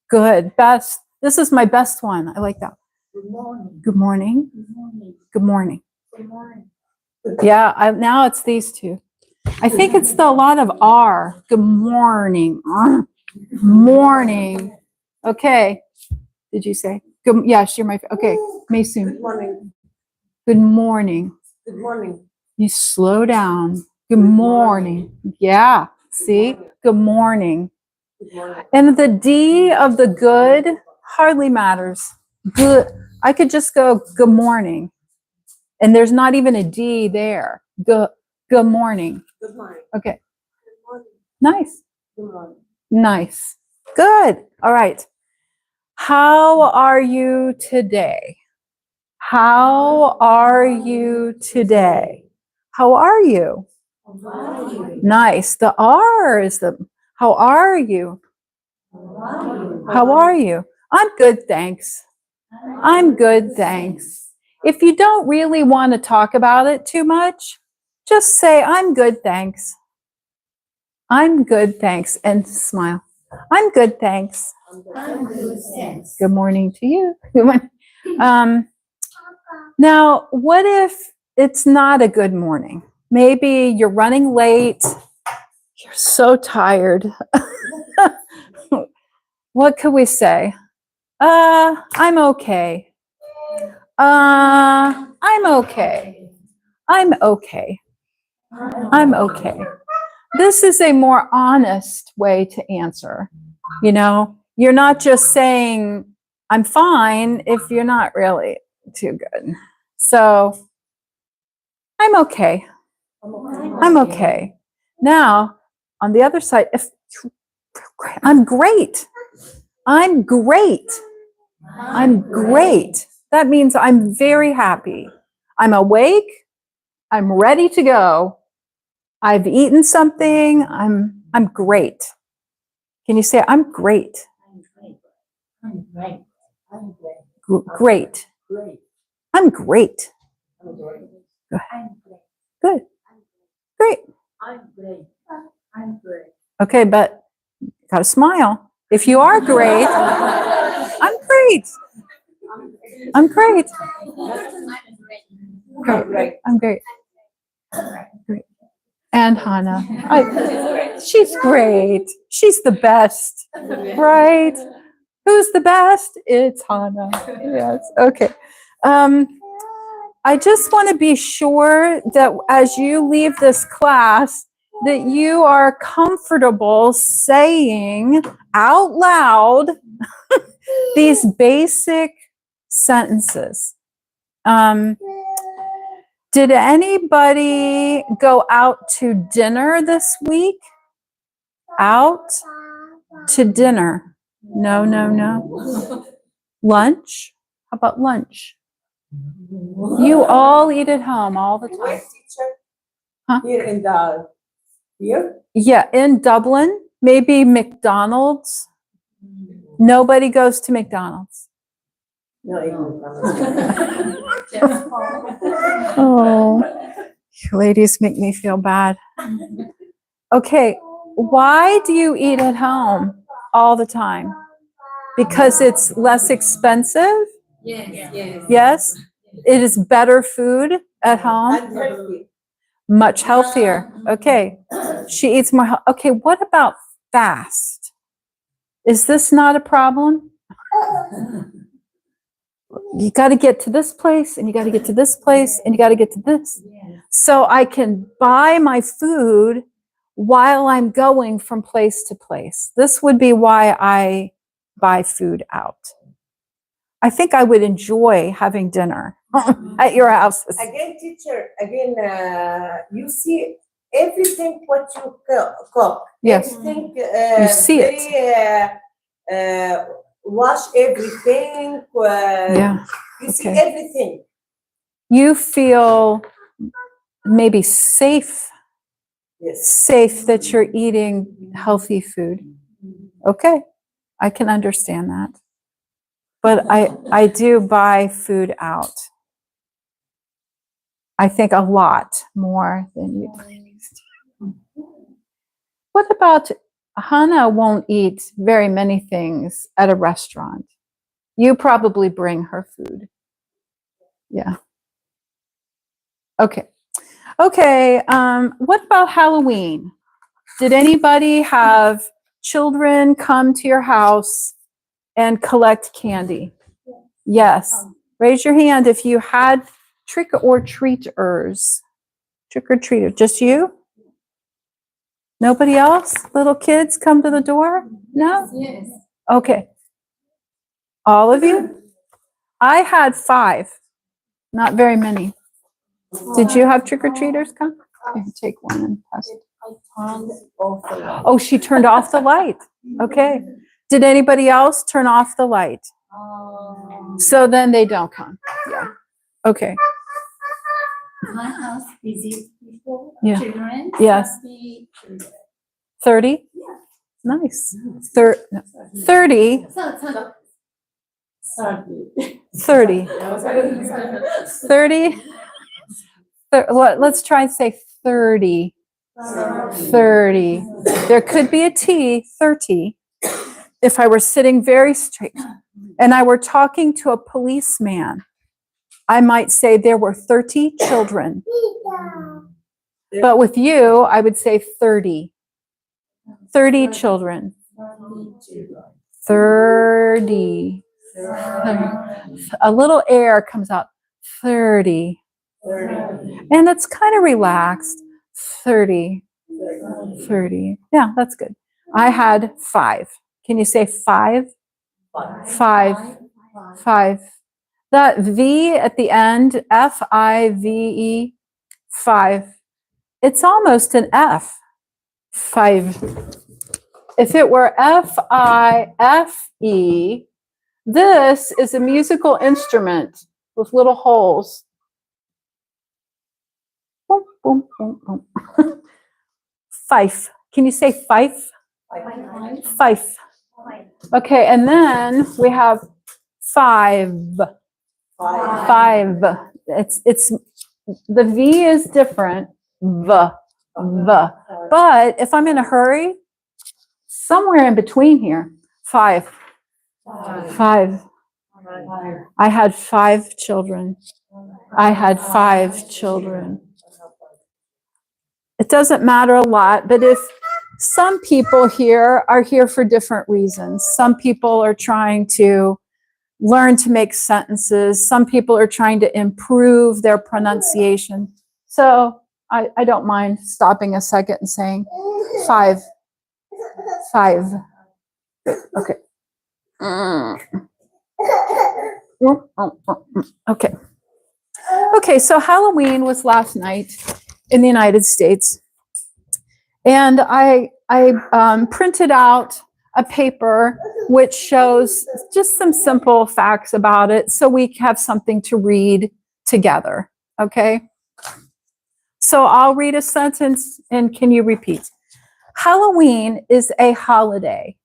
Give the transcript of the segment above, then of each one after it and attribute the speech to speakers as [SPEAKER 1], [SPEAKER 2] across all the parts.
[SPEAKER 1] Good. Best. This is my best one. I like that.
[SPEAKER 2] Good morning.
[SPEAKER 1] Good morning.
[SPEAKER 2] Good morning.
[SPEAKER 1] Good morning.
[SPEAKER 2] Good morning.
[SPEAKER 1] Yeah, now it's these two. I think it's a lot of R. Good morning. Morning. Okay. Did you say? Good. Yes, you're my. Okay. Mason.
[SPEAKER 2] Good morning.
[SPEAKER 1] Good morning.
[SPEAKER 2] Good morning.
[SPEAKER 1] You slow down. Good morning. Yeah. See? Good morning.
[SPEAKER 2] Good morning.
[SPEAKER 1] And the D of the good hardly matters. Good. I could just go good morning. And there's not even a D there. Good morning.
[SPEAKER 2] Good morning.
[SPEAKER 1] Okay.
[SPEAKER 2] Good morning.
[SPEAKER 1] Nice.
[SPEAKER 2] Good morning.
[SPEAKER 1] Nice. Good. All right. How are you today? How are you today? How are you?
[SPEAKER 2] How are you?
[SPEAKER 1] Nice. The R is the, how are you? How are you? I'm good, thanks. I'm good, thanks. If you don't really want to talk about it too much, just say, I'm good, thanks. I'm good, thanks, and smile. I'm good, thanks.
[SPEAKER 2] I'm good, thanks.
[SPEAKER 1] Good morning to you. Good morning. Now, what if it's not a good morning? Maybe you're running late. You're so tired. What could we say? I'm okay. I'm okay. I'm okay. I'm okay. This is a more honest way to answer. You know, you're not just saying, I'm fine if you're not really too good. So, I'm okay. I'm okay. Now, on the other side, if I'm great. I'm great. I'm great. That means I'm very happy. I'm awake. I'm ready to go. I've eaten something. I'm great. Can you say I'm great?
[SPEAKER 2] I'm great. I'm great. I'm great.
[SPEAKER 1] Great.
[SPEAKER 2] Great.
[SPEAKER 1] I'm great.
[SPEAKER 2] I'm great.
[SPEAKER 1] Good.
[SPEAKER 2] I'm great.
[SPEAKER 1] Good. Great.
[SPEAKER 2] I'm great. I'm great.
[SPEAKER 1] Okay, but got to smile. If you are great, I'm great. I'm great. Great. I'm great. Great. And Hannah. She's great. She's the best. Right? Who's the best? It's Hannah. Yes. Okay. I just want to be sure that as you leave this class, that you are comfortable saying out loud these basic sentences. Did anybody go out to dinner this week? Out to dinner? No, no, no. Lunch? How about lunch? You all eat at home all the time.
[SPEAKER 2] Where, teacher?
[SPEAKER 1] Huh?
[SPEAKER 2] Here in the here?
[SPEAKER 1] Yeah, in Dublin, maybe McDonald's. Nobody goes to McDonald's.
[SPEAKER 2] No,
[SPEAKER 1] Oh, you ladies make me feel bad. Okay, why do you eat at home all the time? Because it's less expensive?
[SPEAKER 2] Yes.
[SPEAKER 1] Yes? It is better food at home?
[SPEAKER 2] And healthy.
[SPEAKER 1] Much healthier. Okay. She eats more. Okay, what about fast? Is this not a problem? You got to get to this place, and you got to get to this place, and you got to get to this. So I can buy my food while I'm going from place to place. This would be why I buy food out. I think I would enjoy having dinner at your houses.
[SPEAKER 2] Again, teacher, you see everything what you cook.
[SPEAKER 1] Yes.
[SPEAKER 2] Everything,
[SPEAKER 1] You see it.
[SPEAKER 2] Wash everything.
[SPEAKER 1] Yeah.
[SPEAKER 2] You see
[SPEAKER 1] Okay.
[SPEAKER 2] everything.
[SPEAKER 1] You feel maybe safe
[SPEAKER 2] Yes.
[SPEAKER 1] that you're eating healthy food. Okay, I can understand that. But I do buy food out. I think a lot more than you. What about Hannah won't eat very many things at a restaurant. You probably bring her food. Yeah. Okay. Okay. What about Halloween? Did anybody have children come to your house and collect candy? Yes. Raise your hand if you had trick or treaters. Trick or treater. Just you? Nobody else? Little kids come to the door? No?
[SPEAKER 2] Yes.
[SPEAKER 1] Okay. All of you? I had 5. Not very many. Did you have trick or treaters come? Here, take one and pass it.
[SPEAKER 2] I turned off the light.
[SPEAKER 1] Oh, she turned off the light. Okay. Did anybody else turn off the light? So then they don't come. Yeah. Okay.
[SPEAKER 2] My house busy people,
[SPEAKER 1] Yeah.
[SPEAKER 2] children.
[SPEAKER 1] Yes.
[SPEAKER 2] Happy children.
[SPEAKER 1] 30?
[SPEAKER 2] Yeah.
[SPEAKER 1] Nice. 30. 30. 30. Let's try and say 30. 30. There could be a T, 30, if I were sitting very straight and I were talking to a policeman. I might say there were 30 children. But with you, I would say 30. 30 children. 30. A little air comes out. 30. And it's kind of relaxed. 30. 30. Yeah, that's good. I had 5. Can you say 5? 5. 5. That V at the end, F-I-V-E, 5. It's almost an F. 5. If it were F-I-F-E, this is a musical instrument with little holes. Boom, boom, boom, boom. Fife. Can you say fife? Fife. Okay, and then we have 5. 5. It's the V is different. V. But if I'm in a hurry, somewhere in between here, 5. 5. I had 5 children. I had 5 children. It doesn't matter a lot, but if some people here are here for different reasons. Some people are trying to learn to make sentences. Some people are trying to improve their pronunciation. So I don't mind stopping a second and saying 5. 5. Okay. Okay. Okay, so Halloween was last night in the United States. And I printed out a paper which shows just some simple facts about it so we have something to read together, okay? So I'll read a sentence and can you repeat? Halloween is a holiday.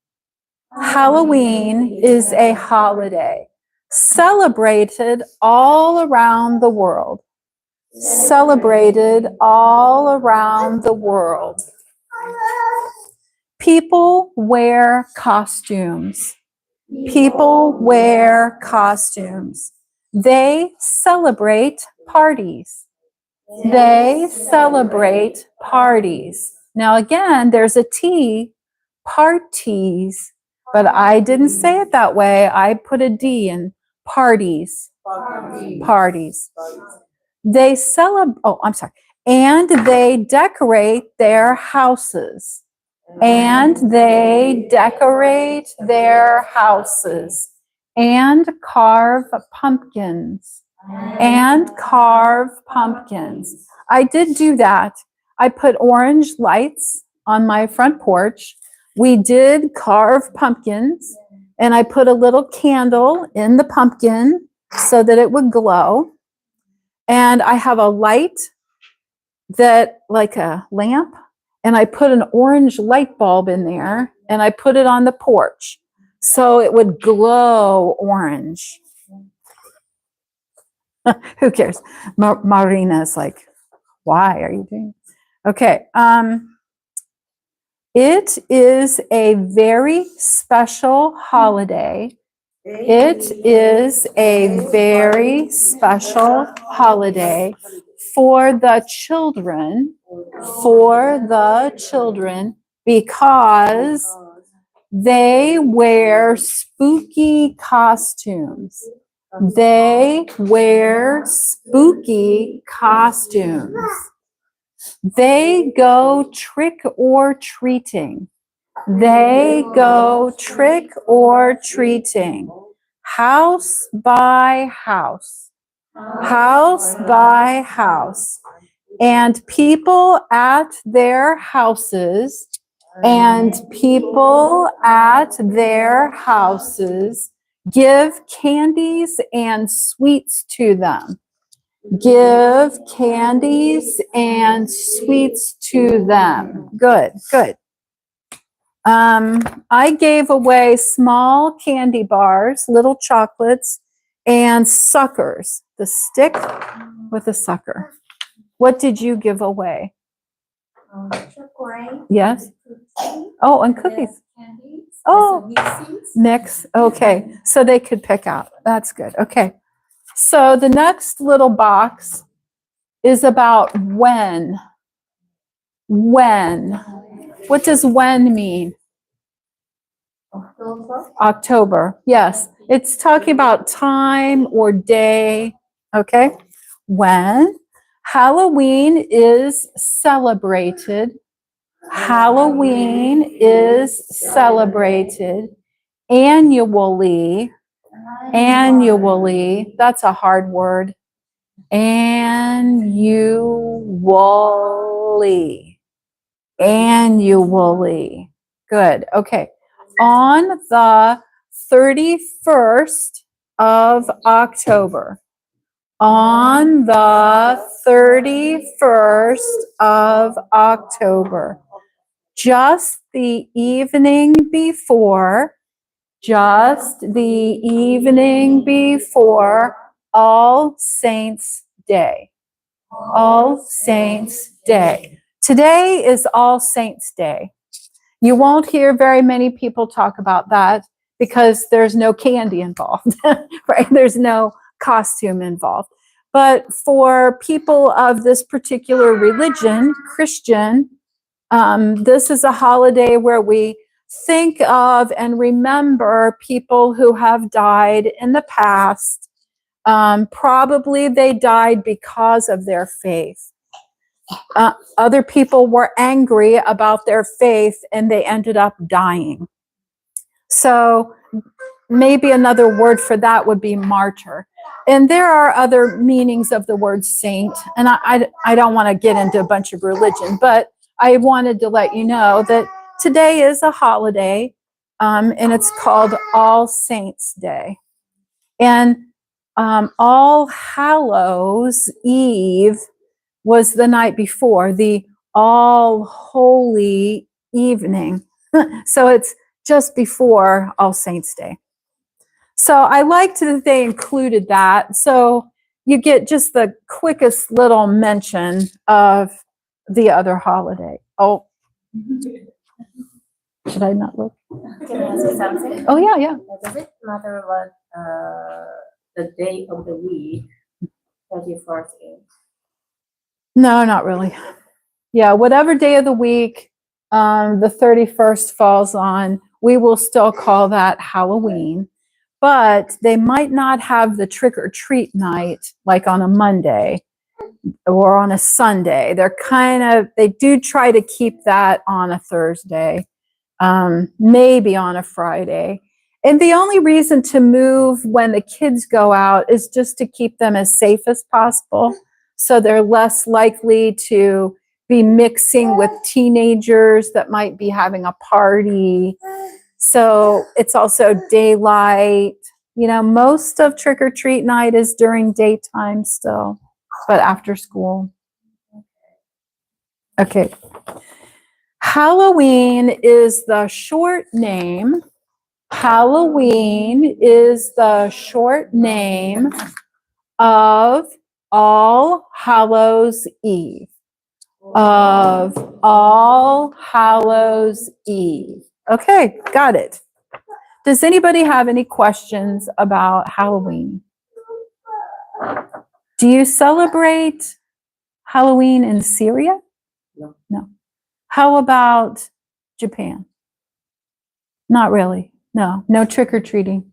[SPEAKER 1] Halloween is a holiday celebrated all around the world. Celebrated all around the world. People wear costumes. People wear costumes. They celebrate parties. They celebrate parties. Now again, there's a T, parties, but I didn't say it that way. I put a D in parties. Parties. They and they decorate their houses. And they decorate their houses. And carve pumpkins. And carve pumpkins. I did do that. I put orange lights on my front porch. We did carve pumpkins. And I put a little candle in the pumpkin so that it would glow. And I have a light that, like a lamp, and I put an orange light bulb in there, and I put it on the porch so it would glow orange. Who cares? Marina's like, why are you doing? Okay. It is a very special holiday. It is a very special holiday for the children, because they wear spooky costumes. They wear spooky costumes. They go trick or treating. They go trick or treating. House by house. House by house. And people at their houses, give candies and sweets to them. Give candies and sweets to them. Good, good. I gave away small candy bars, little chocolates, and suckers. The stick with a sucker. What did you give away?
[SPEAKER 2] Chocolate.
[SPEAKER 1] Yes.
[SPEAKER 2] Cookies.
[SPEAKER 1] Oh, and cookies.
[SPEAKER 2] Candies.
[SPEAKER 1] Oh,
[SPEAKER 2] Mixes.
[SPEAKER 1] mix. Okay, so they could pick out. That's good. Okay. So the next little box is about when. When. What does when mean?
[SPEAKER 2] October.
[SPEAKER 1] October. Yes. It's talking about time or day. Okay. When Halloween is celebrated. Halloween is celebrated annually. Annually. That's a hard word. Annually. Annually. Good. Okay. On the 31st of October. On the 31st of October. Just the evening before. Just the evening before All Saints' Day. All Saints' Day. Today is All Saints' Day. You won't hear very many people talk about that because there's no candy involved, right? There's no costume involved. But for people of this particular religion, Christian, this is a holiday where we think of and remember people who have died in the past. Probably they died because of their faith. Other people were angry about their faith and they ended up dying. So maybe another word for that would be martyr. And there are other meanings of the word saint. And I don't want to get into a bunch of religion, but I wanted to let you know that today is a holiday, and it's called All Saints' Day. And All Hallows Eve was the night before, the All Holy Evening. So it's just before All Saints' Day. So I liked that they included that. So you get just the quickest little mention of the other holiday. Oh, should I not look?
[SPEAKER 2] Can I ask you something?
[SPEAKER 1] Oh, yeah.
[SPEAKER 2] Does it matter what the day of the week 31st is?
[SPEAKER 1] No, not really. Yeah, whatever day of the week the 31st falls on, we will still call that Halloween. But they might not have the trick or treat night like on a Monday or on a Sunday. They do try to keep that on a Thursday, maybe on a Friday. And the only reason to move when the kids go out is just to keep them as safe as possible. So they're less likely to be mixing with teenagers that might be having a party. So it's also daylight. You know, most of trick or treat night is during daytime still, but after school. Okay. Halloween is the short name. Halloween is the short name of All Hallows Eve. of All Hallows Eve. Okay, got it. Does anybody have any questions about Halloween? Do you celebrate Halloween in Syria?
[SPEAKER 2] No.
[SPEAKER 1] No. How about Japan? Not really. No. No trick-or-treating.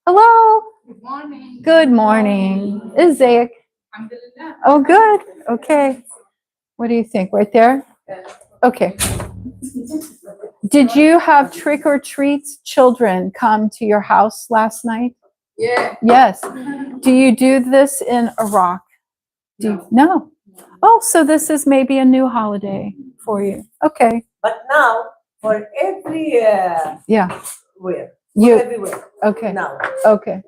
[SPEAKER 1] Hello.
[SPEAKER 3] Good morning.
[SPEAKER 1] Good morning. Isaac. Oh, good. Okay. What do you think? Right there? Okay. Did you have trick-or-treats children come to your house last night?
[SPEAKER 3] Yeah.
[SPEAKER 1] Yes. Do you do this in Iraq? No. Oh, so this is maybe a new holiday for you. Okay.
[SPEAKER 2] But now, for every
[SPEAKER 1] Yeah.
[SPEAKER 2] where,
[SPEAKER 1] You
[SPEAKER 2] everywhere
[SPEAKER 1] okay.
[SPEAKER 2] now.
[SPEAKER 1] Okay.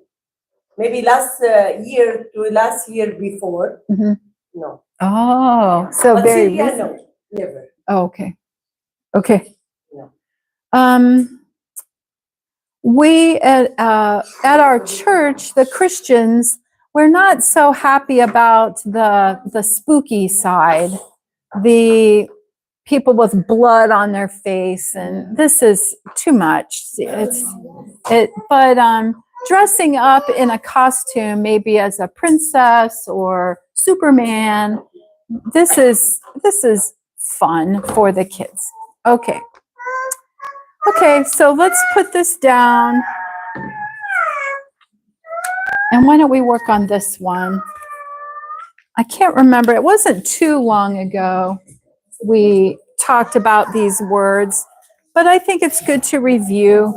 [SPEAKER 2] Maybe last year to last year before,
[SPEAKER 1] Mhm.
[SPEAKER 2] no.
[SPEAKER 1] Oh, so
[SPEAKER 2] But
[SPEAKER 1] very
[SPEAKER 2] Syria,
[SPEAKER 1] recent.
[SPEAKER 2] no, never.
[SPEAKER 1] Oh, okay. Okay.
[SPEAKER 2] No.
[SPEAKER 1] We at our church, the Christians, we're not so happy about the spooky side, the people with blood on their face, and this is too much. But dressing up in a costume, maybe as a princess or Superman, this is fun for the kids. Okay. Okay, so let's put this down. And why don't we work on this one? I can't remember. It wasn't too long ago we talked about these words, but I think it's good to review.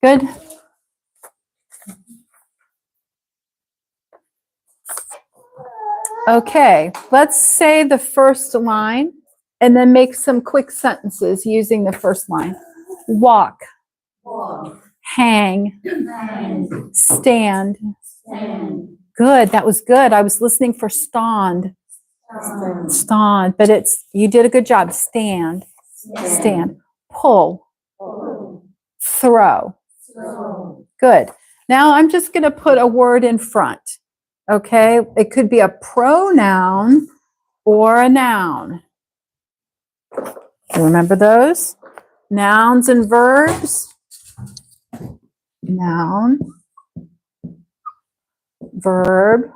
[SPEAKER 1] Good. Okay, let's say the first line and then make some quick sentences using the first line. Walk, hang, stand. Good, that was good. I was listening for stand. Stand, but you did a good job. Stand. Pull, throw. Good. Now I'm just going to put a word in front. Okay, it could be a pronoun or a noun. Remember those? Nouns and verbs. Noun, verb.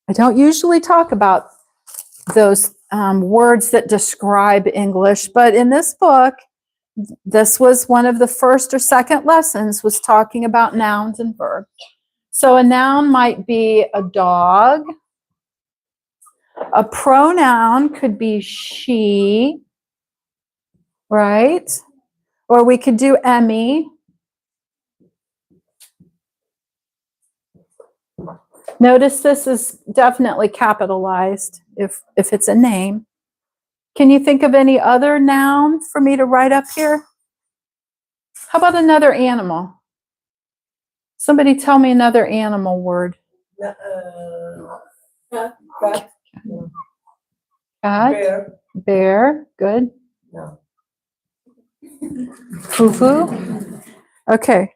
[SPEAKER 1] I don't usually talk about those words that describe English, but in this book, this was one of the first or second lessons was talking about nouns and verbs. So a noun might be a dog. A pronoun could be she, right? Or we could do Emmy. Notice this is definitely capitalized if it's a name. Can you think of any other noun for me to write up here? How about another animal? Somebody tell me another animal word.
[SPEAKER 2] Cat.
[SPEAKER 1] Cat.
[SPEAKER 2] Bear.
[SPEAKER 1] Bear. Good.
[SPEAKER 2] No.
[SPEAKER 1] Foo-foo. Okay.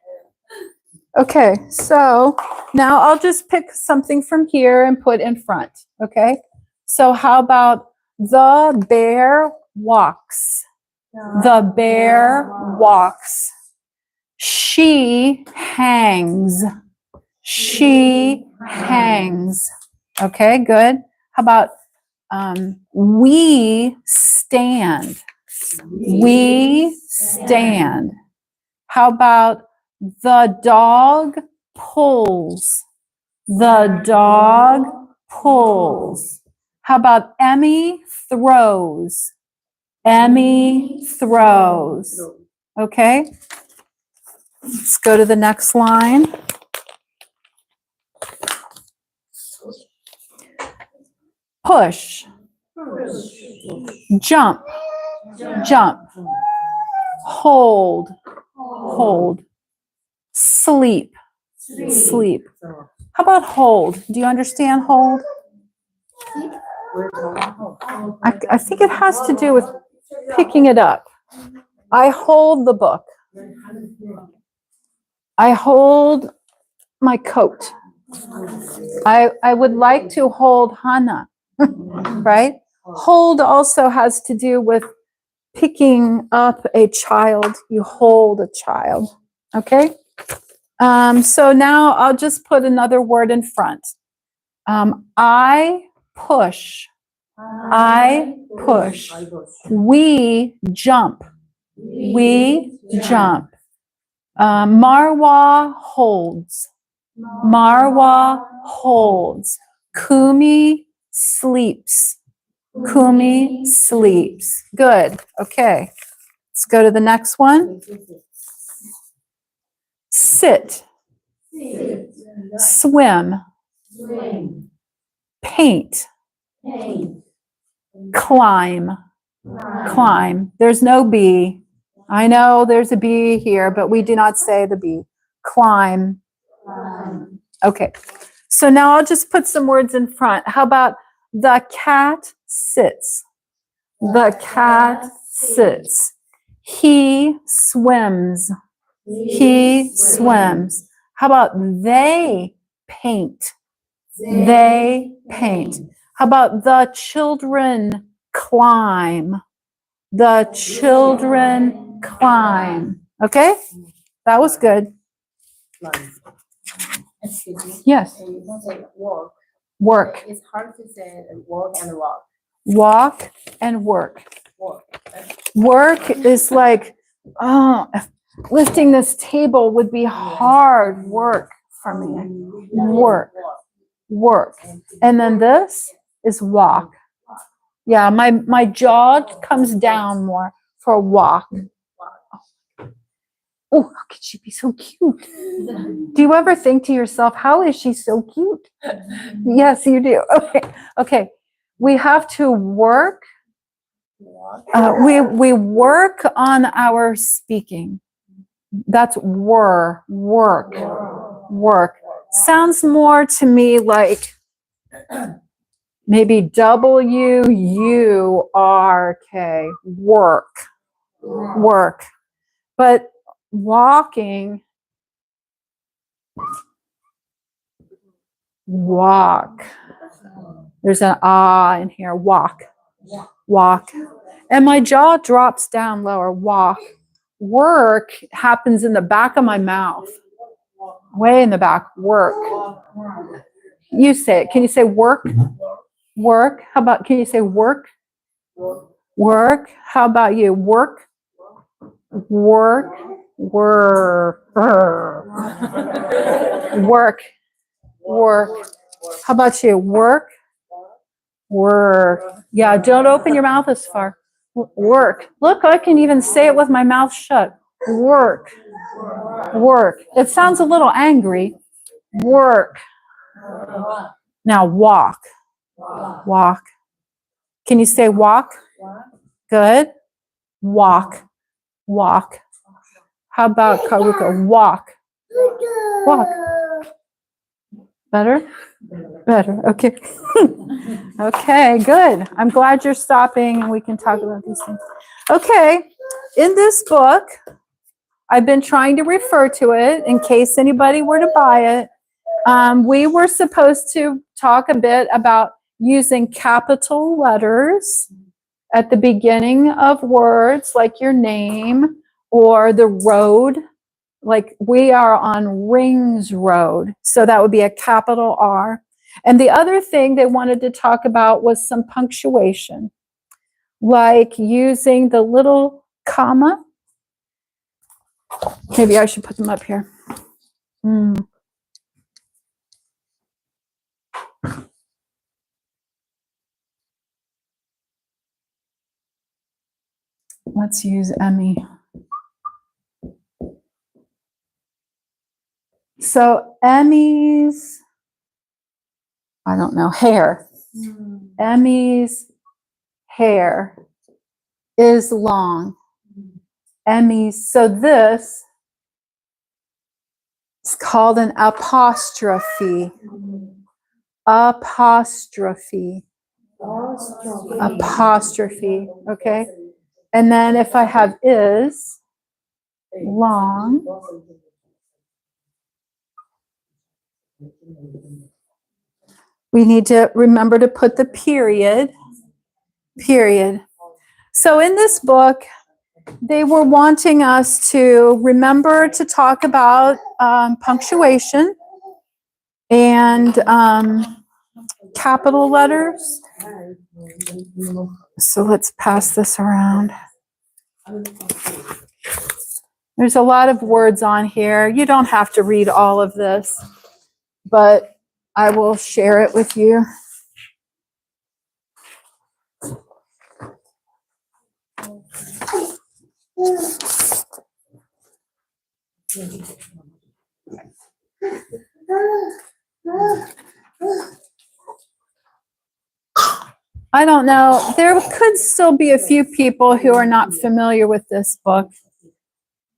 [SPEAKER 1] Okay, so now I'll just pick something from here and put in front. Okay. So how about the bear walks? The bear walks. She hangs. She hangs. Okay, good. How about we stand? We stand. How about the dog pulls? The dog pulls. How about Emmy throws? Emmy throws. Okay. Let's go to the next line. Push. Jump. Jump. Hold. Hold. Sleep. Sleep. How about hold? Do you understand hold? I think it has to do with picking it up. I hold the book. I hold my coat. I would like to hold Hannah, right? Hold also has to do with picking up a child. You hold a child, okay? So now I'll just put another word in front. I push. I push. We jump. We jump. Marwa holds. Marwa holds. Kumi sleeps. Kumi sleeps. Good. Okay. Let's go to the next one. Sit. Swim. Paint. Climb. Climb. There's no B. I know there's a B here, but we do not say the B. Climb. Okay. So now I'll just put some words in front. How about the cat sits? The cat sits. He swims. He swims. How about they paint? They paint. How about the children climb? The children climb. Okay? That was good.
[SPEAKER 2] Excuse me.
[SPEAKER 1] Yes.
[SPEAKER 2] You don't say work.
[SPEAKER 1] Work.
[SPEAKER 2] It's hard to say work and walk.
[SPEAKER 1] Walk and work.
[SPEAKER 2] Work.
[SPEAKER 1] Work is like, oh, lifting this table would be hard work for me. Work. Work. And then this is walk. Yeah, my jaw comes down more for walk. Oh, how could she be so cute? Do you ever think to yourself, how is she so cute? Yes, you do. Okay. Okay. We have to work. We work on our speaking. That's work. Work. Sounds more to me like maybe W-U-R-K. Work. Work. But walking, walk. There's an ah in here. Walk. Walk. And my jaw drops down lower. Walk. Work happens in the back of my mouth. Way in the back. Work. You say it. Can you say work? Work. How about, can you say work? Work. How about you? Work. Work. Work. Work. Work. How about you? Work. Work. Yeah, don't open your mouth as far. Work. Look, I can even say it with my mouth shut. Work. Work. It sounds a little angry. Work. Now walk. Walk. Can you say walk? Good. Walk. Walk. How about Karuka? Walk. Walk. Better? Better. Okay. Okay, good. I'm glad you're stopping and we can talk about these things. Okay. In this book, I've been trying to refer to it in case anybody were to buy it. We were supposed to talk a bit about using capital letters at the beginning of words like your name or the road. Like we are on Rings Road. So that would be a capital R. And the other thing they wanted to talk about was some punctuation, like using the little comma. Maybe I should put them up here. Let's use Emmy. So Emmy's, I don't know, hair. Emmy's hair is long. Emmy's, so this It's called an apostrophe. Apostrophe. Apostrophe. Okay. And then if I have is long, we need to remember to put the period. Period. So in this book, they were wanting us to remember to talk about punctuation and capital letters. So let's pass this around. There's a lot of words on here. You don't have to read all of this, but I will share it with you. I don't know. There could still be a few people who are not familiar with this book.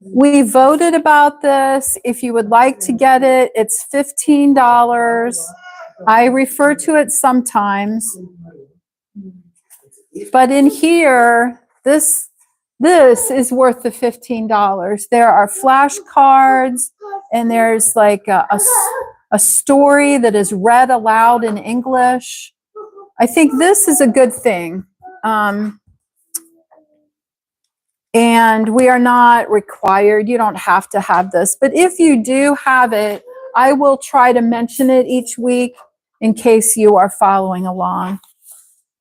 [SPEAKER 1] We voted about this. If you would like to get it, it's $15. I refer to it sometimes. But in here, this is worth the $15. There are flashcards, and there's like a story that is read aloud in English. I think this is a good thing. And we are not required. You don't have to have this. But if you do have it, I will try to mention it each week in case you are following along.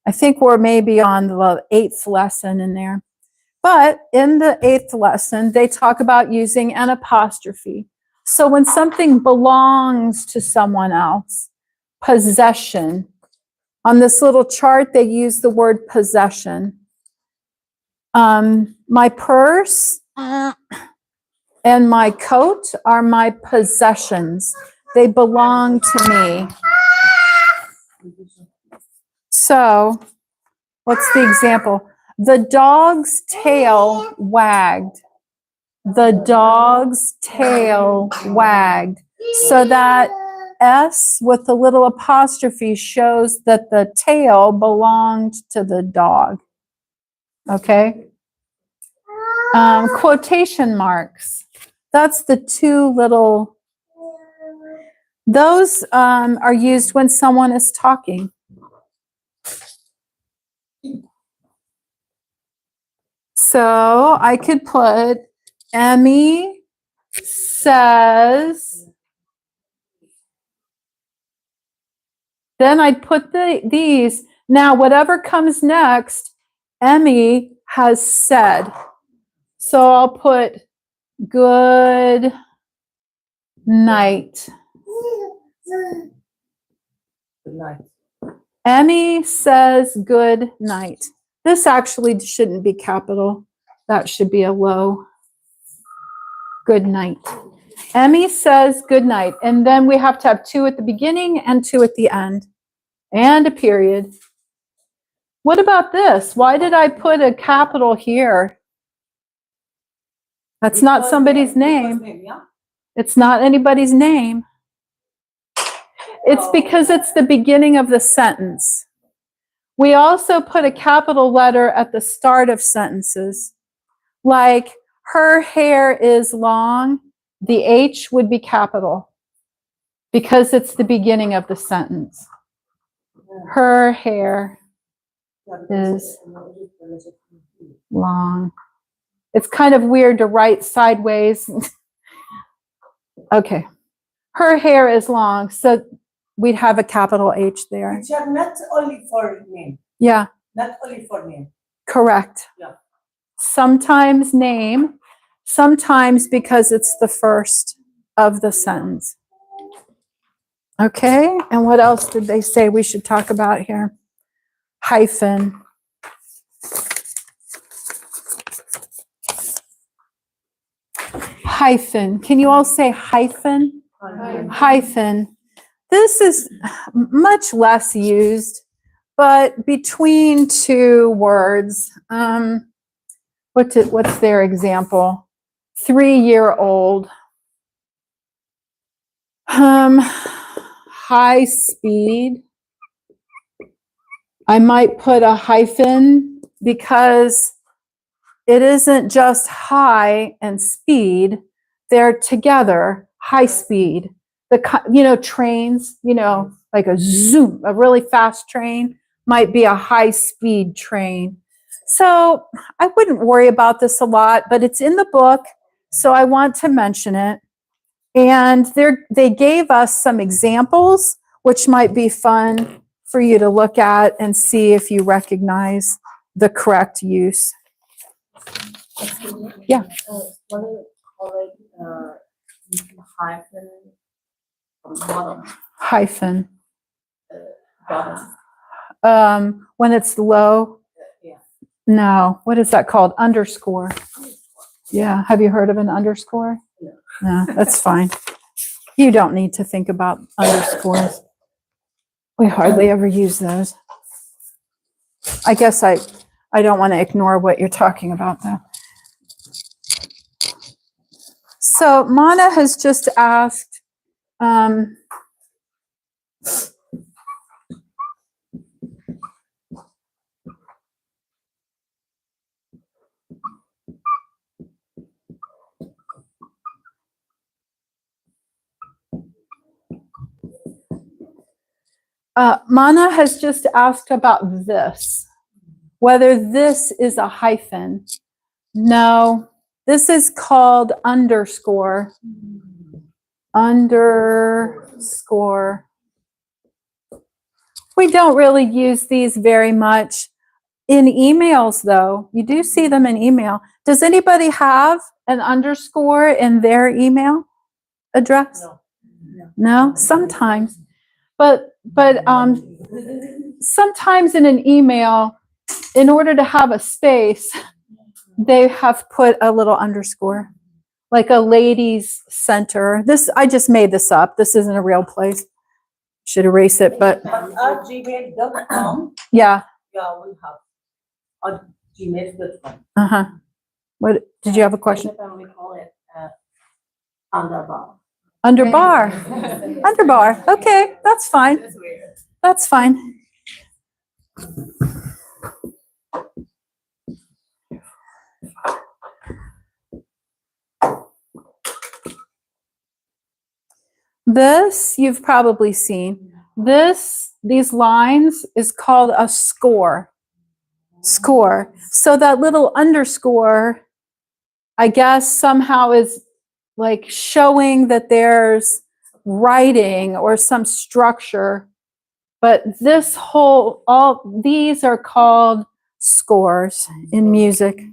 [SPEAKER 1] I think we're maybe on the 8th lesson in there. But in the 8th lesson, they talk about using an apostrophe. So when something belongs to someone else, possession. On this little chart, they use the word possession. My purse and my coat are my possessions. They belong to me. So, what's the example? The dog's tail wagged. The dog's tail wagged. So that S with the little apostrophe shows that the tail belonged to the dog. Okay? Quotation marks. That's the two little, those are used when someone is talking. So I could put, Emmy says, then I'd put these. Now, whatever comes next, Emmy has said. So I'll put good night.
[SPEAKER 2] Good night.
[SPEAKER 1] Emmy says good night. This actually shouldn't be capital. That should be a low. Good night. Emmy says good night. And then we have to have 2 at the beginning and 2 at the end. And a period. What about this? Why did I put a capital here? That's not somebody's name. It's not anybody's name. It's because it's the beginning of the sentence. We also put a capital letter at the start of sentences. Like, her hair is long. The H would be capital because it's the beginning of the sentence. Her hair is long. It's kind of weird to write sideways. Okay. Her hair is long, so we'd have a capital H there.
[SPEAKER 2] Not only for name.
[SPEAKER 1] Yeah.
[SPEAKER 2] Not only for name.
[SPEAKER 1] Correct.
[SPEAKER 2] Yeah.
[SPEAKER 1] Sometimes name, sometimes because it's the first of the sentence. Okay, and what else did they say we should talk about here? Hyphen. Hyphen. Can you all say hyphen? Hyphen. This is much less used, but between 2 words. What's their example? 3-year-old. High speed. I might put a hyphen because it isn't just high and speed. They're together, high speed. Trains, like a zoom, a really fast train might be a high speed train. So I wouldn't worry about this a lot, but it's in the book, so I want to mention it. And they gave us some examples, which might be fun for you to look at and see if you recognize the correct use. Yeah.
[SPEAKER 2] What do you call it? Hyphen from bottom.
[SPEAKER 1] Hyphen.
[SPEAKER 2] Bottom.
[SPEAKER 1] When it's low.
[SPEAKER 2] Yeah.
[SPEAKER 1] No. What is that called? Underscore. Yeah. Have you heard of an underscore? No, that's fine. You don't need to think about underscores. We hardly ever use those. I guess I don't want to ignore what you're talking about, though. So Mana has just asked, Mana has just asked about this, whether this is a hyphen. No, this is called underscore. Underscore. We don't really use these very much in emails, though. You do see them in email. Does anybody have an underscore in their email address? No? Sometimes. But sometimes in an email, in order to have a space, they have put a little underscore, like a ladies' center. This, I just made this up. This isn't a real place. Should erase it, but
[SPEAKER 2] gmail.com.
[SPEAKER 1] yeah.
[SPEAKER 2] Yeah, we have a gmail.com.
[SPEAKER 1] Uh-huh. What did you have a question?
[SPEAKER 2] We call it underbar.
[SPEAKER 1] Underbar. Underbar. Okay, that's fine. That's fine. This you've probably seen. These lines is called a score. Score. So that little underscore, I guess, somehow is like showing that there's writing or some structure. But all these are called scores in music.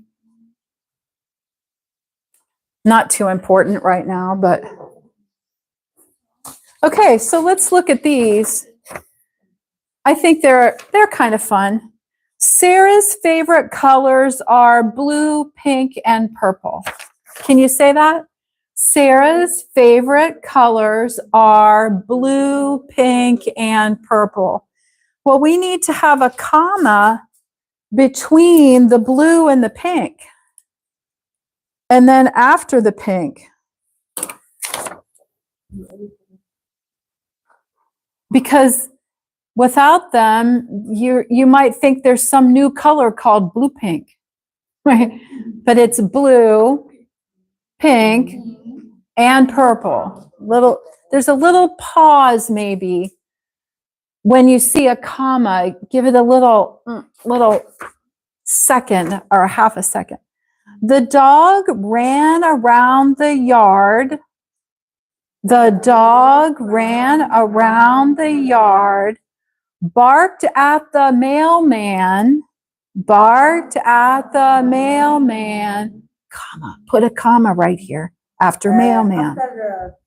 [SPEAKER 1] Not too important right now, but okay, so let's look at these. I think they're kind of fun. Sarah's favorite colors are blue, pink, and purple. Can you say that? Sarah's favorite colors are blue, pink, and purple. Well, we need to have a comma between the blue and the pink. And then after the pink. Because without them, you might think there's some new color called blue pink, right? But it's blue, pink, and purple. There's a little pause maybe when you see a comma. Give it a little second or half a second. The dog ran around the yard. The dog ran around the yard, barked at the mailman, barked at the mailman, comma, put a comma right here after mailman.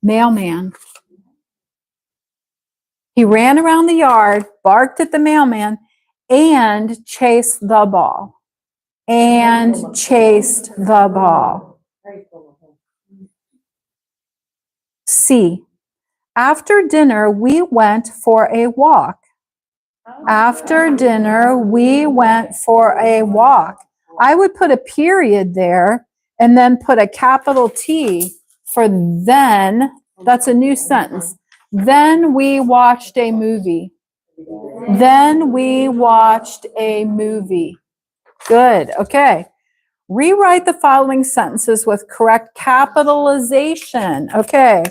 [SPEAKER 1] Mailman. He ran around the yard, barked at the mailman, and chased the ball. And chased the ball. C. After dinner, we went for a walk. After dinner, we went for a walk. I would put a period there and then put a capital T for then, That's a new sentence. Then we watched a movie. Then we watched a movie. Good. Okay. Rewrite the following sentences with correct capitalization. Okay.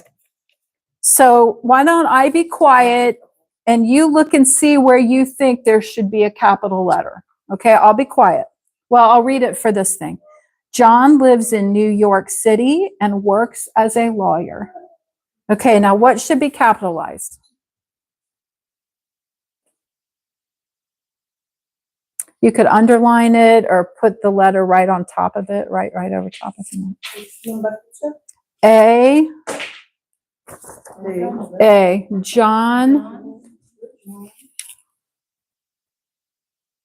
[SPEAKER 1] So why don't I be quiet and you look and see where you think there should be a capital letter. Okay, I'll be quiet. Well, I'll read it for this thing. John lives in New York City and works as a lawyer. Okay, now what should be capitalized? You could underline it or put the letter right on top of it, right over top of it. A. John.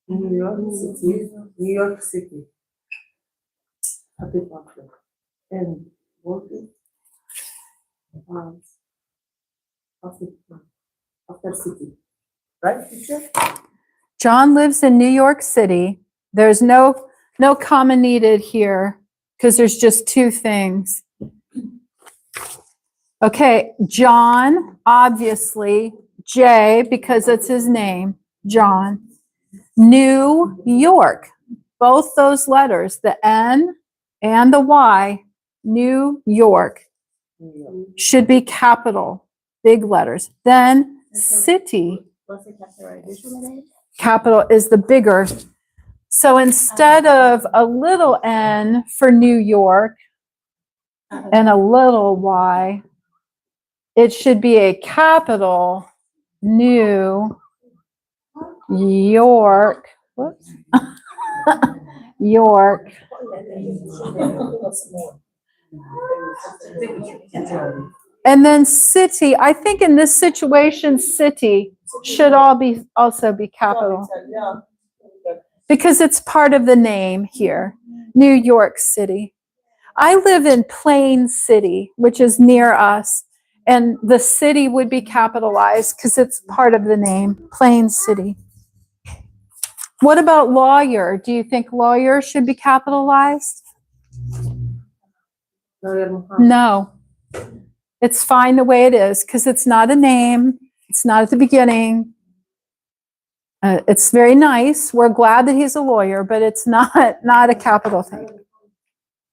[SPEAKER 3] New York City. New York City. And working after city. Right, teacher?
[SPEAKER 1] John lives in New York City. There's no comma needed here because there's just two things. Okay, John, obviously, J, because it's his name, John. New York, both those letters, the N and the Y, New York, should be capital, big letters. Then city, capital is the bigger. So instead of a little n for New York and a little y, it should be a capital New York. Whoops. York. And then city, I think in this situation, city should also be capital. Because it's part of the name here, New York City. I live in Plain City, which is near us, and the city would be capitalized because it's part of the name, Plain City. What about lawyer? Do you think lawyer should be capitalized? No. It's fine the way it is because it's not a name. It's not at the beginning. It's very nice. We're glad that he's a lawyer, but it's not a capital thing.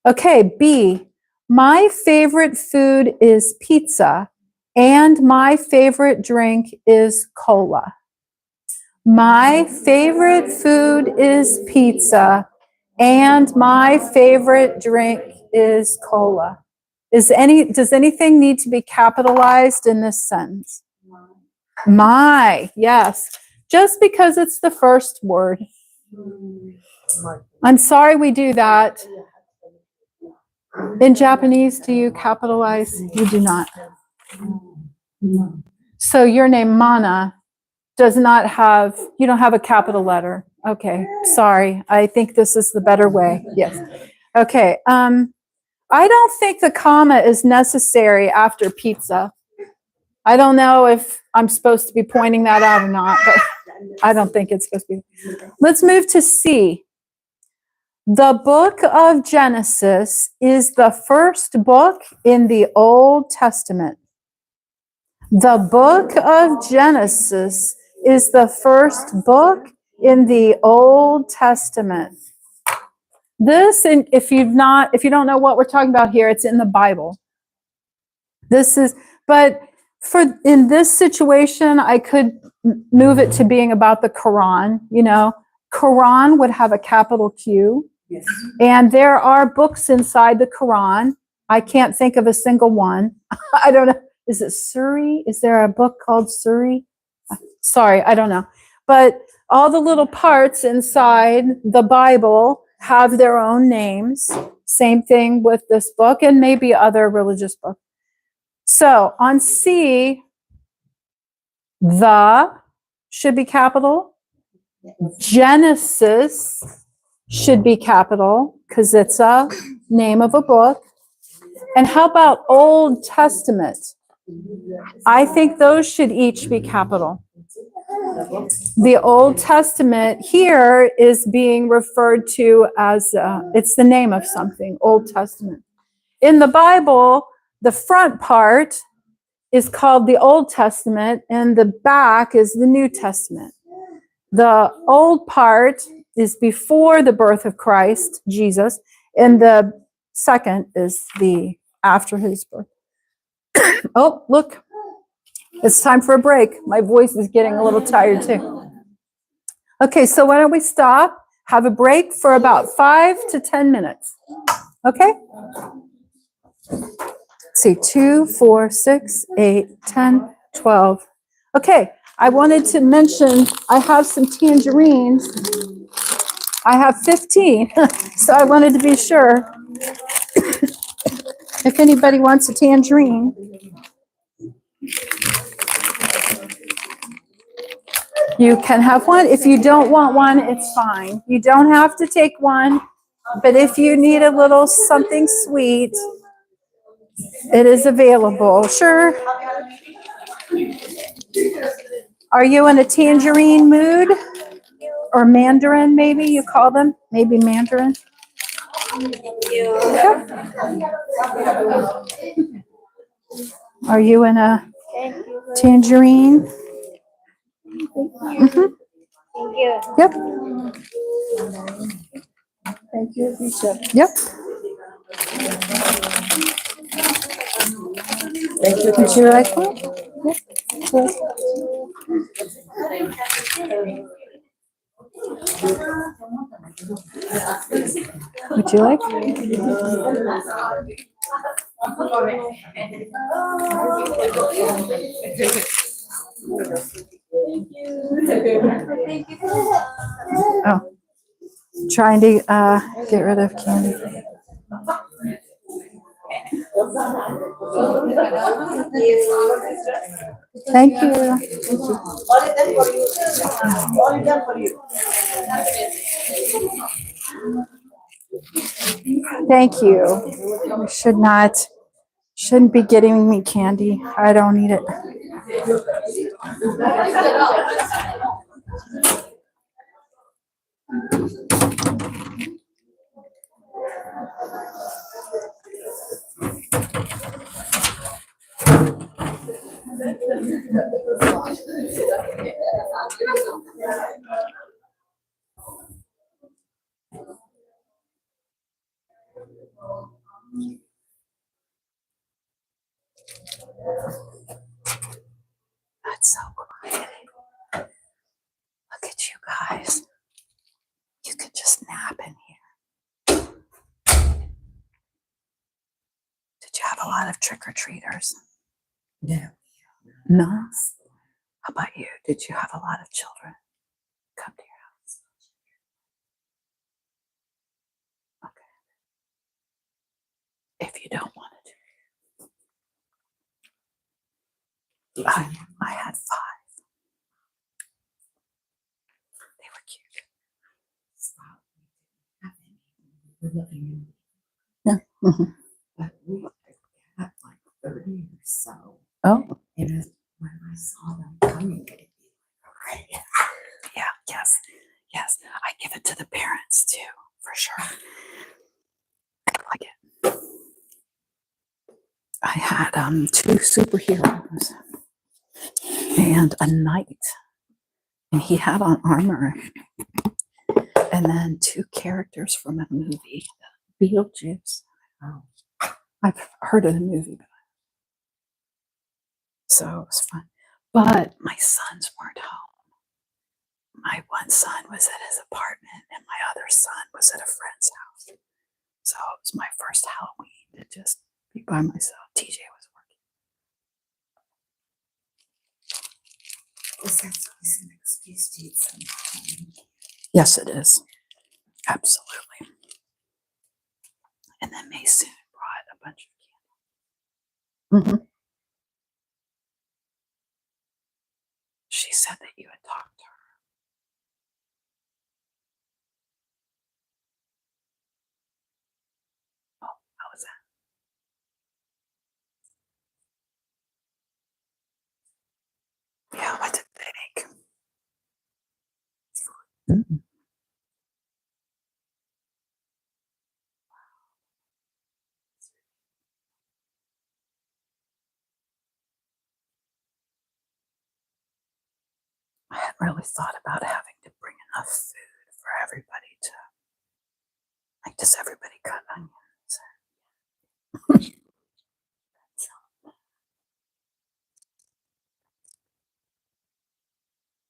[SPEAKER 1] Okay, B. My favorite food is pizza, and my favorite drink is cola. My favorite food is pizza, and my favorite drink is cola. Does anything need to be capitalized in this sentence? My, yes. Just because it's the first word. I'm sorry we do that. In Japanese, do you capitalize? You do not. So your name, Mana, does not have, you don't have a capital letter. Okay, sorry. I think this is the better way. Yes. Okay. I don't think the comma is necessary after pizza. I don't know if I'm supposed to be pointing that out or not, but I don't think it's supposed to be. Let's move to C. The book of Genesis is the first book in the Old Testament. The book of Genesis is the first book in the Old Testament. This, if you don't know what we're talking about here, it's in the Bible. But in this situation, I could move it to being about the Quran. You know, Quran would have a capital Q.
[SPEAKER 3] Yes.
[SPEAKER 1] And there are books inside the Quran. I can't think of a single one. I don't know. Is it Suri? Is there a book called Suri? Sorry, I don't know. But all the little parts inside the Bible have their own names. Same thing with this book and maybe other religious books. So on C, the should be capital. Genesis should be capital because it's a name of a book. And how about Old Testament? I think those should each be capital. The Old Testament here is being referred to as, it's the name of something, Old Testament. In the Bible, the front part is called the Old Testament, and the back is the New Testament. The old part is before the birth of Christ, Jesus, and the second is the after his birth. Oh, look, it's time for a break. My voice is getting a little tired too. Okay, so why don't we stop, have a break for about 5 to 10 minutes. Okay? Let's see, 2, 4, 6, 8, 10, 12. Okay, I wanted to mention I have some tangerines. I have 15, so I wanted to be sure if anybody wants a tangerine. You can have one. If you don't want one, it's fine. You don't have to take one, but if you need a little something sweet, it is available. Sure. Are you in a tangerine mood? Or mandarin, maybe you call them? Maybe mandarin? Yeah. Are you in a tangerine? Mhm. Yep.
[SPEAKER 3] Thank you, teacher.
[SPEAKER 1] Yep.
[SPEAKER 3] Thank you,
[SPEAKER 1] Would you like one? Yep. Would you like? Oh, trying to get rid of candy. Thank you. Thank you. You shouldn't be getting me candy. I don't eat it. That's so quiet. Look at you guys. You could just nap in here. Did you have a lot of trick-or-treaters?
[SPEAKER 3] No.
[SPEAKER 1] No? How about you? Did you have a lot of children come to your house? Okay. If you don't want to. I had 5. They were cute.
[SPEAKER 3] We're living
[SPEAKER 1] Yeah. Mhm.
[SPEAKER 3] in, but we had like 30 or so.
[SPEAKER 1] Oh,
[SPEAKER 3] And when I saw them coming, it'd be like,
[SPEAKER 1] yeah, yes, yes. I give it to the parents too, for sure. I like it. I had 2 superheroes and a knight, and he had on armor, and then 2 characters from a movie, Beetlejuice.
[SPEAKER 3] oh,
[SPEAKER 1] I've heard of the movie, so it was fun. But my sons weren't home. My one son was at his apartment, and my other son was at a friend's house. So it was my first Halloween to just be by myself. TJ was working.
[SPEAKER 3] this is always an excuse to eat something.
[SPEAKER 1] Yes, it is. Absolutely. And then Mason brought a bunch of candy. Mhm. She said that you had talked to her. Oh, how was that? Yeah, what did they make? Mm. really thought about having to bring enough food for everybody to, like, does everybody cut onions?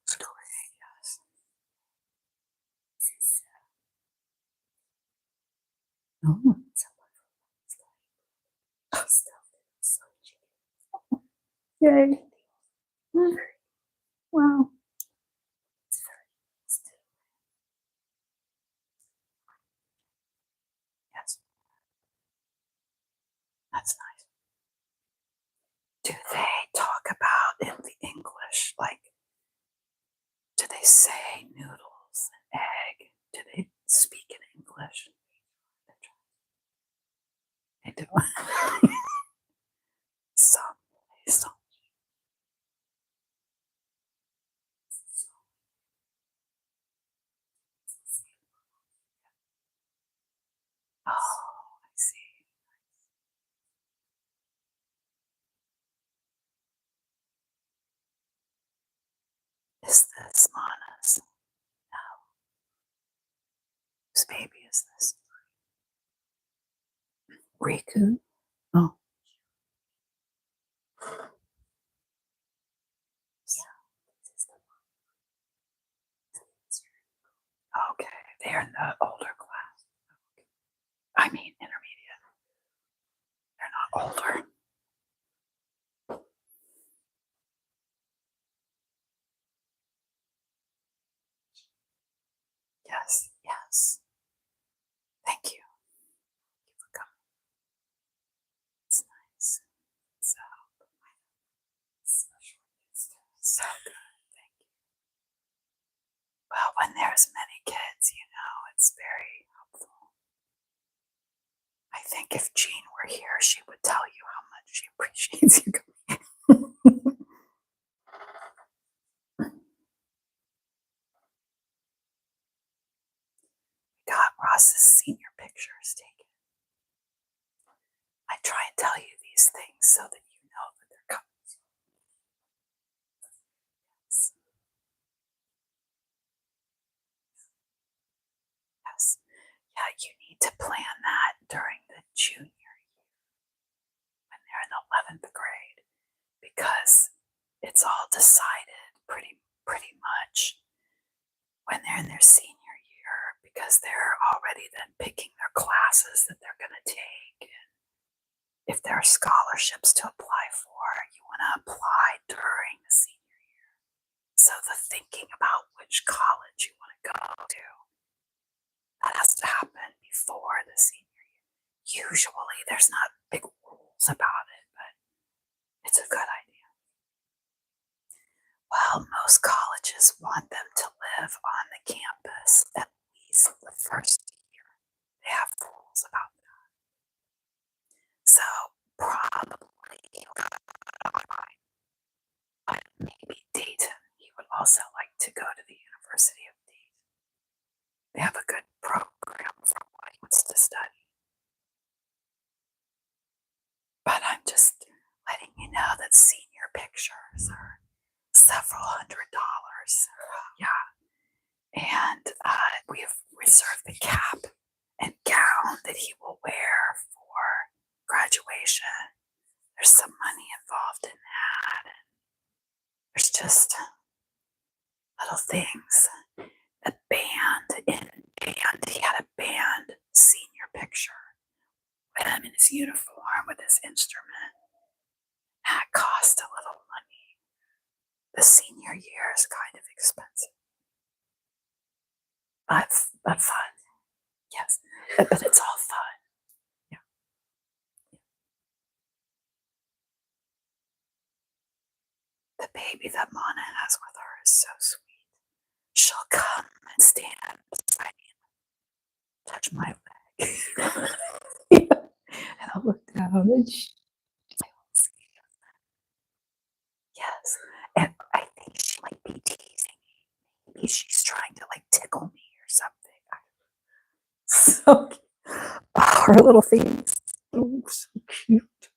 [SPEAKER 1] Story, yes. Oh, yay. Wow. Yes, that's nice. Do they talk about in the English, like, do they say noodles and egg? Do they speak in English? They do. Some. Oh, I see. Is this Mana's? No. Whose baby is this? Riku? Oh. Okay, they're in the older class. I mean, intermediate. They're not older. Yes, yes. Thank you. Thank you for coming. It's nice. So good. Thank you. Well, when there's many kids, it's very helpful. I think if Jean were here, she would tell you how much she appreciates you coming. Got Ross's senior pictures taken. I try and tell you these things so that you know that they're coming. Yes. Yeah, you need to plan that during the junior year when they're in 11th grade, because it's all decided pretty much when they're in their senior year, because they're already then picking their classes that they're going to take. And if there are scholarships to apply for, you want to apply during the senior year. So the thinking about which college you want to go to, that has to happen before the senior year. Usually there's not big rules about it, but it's a good idea. Well, most colleges want them to live on the campus at least the first year. They have rules about that. So probably but maybe Dayton. He would also like to go to the University of Dayton. They have a good program for what he wants to study. But I'm just letting you know that senior pictures are several $100. Yeah. And we have reserved the cap and gown that he will wear for graduation. There's some money involved in that. And there's just little things. A band, he had a band senior picture with him in his uniform with his instrument. That cost a little money. The senior year is kind of expensive. But fun. Yes. But it's all fun. Yeah. The baby that Mana has with her is so sweet. She'll come and stand beside me and touch my leg. Yeah. And I'll look down and yes. And I think she might be teasing me. Maybe she's trying to tickle me or something. So her little face. Oh, so cute.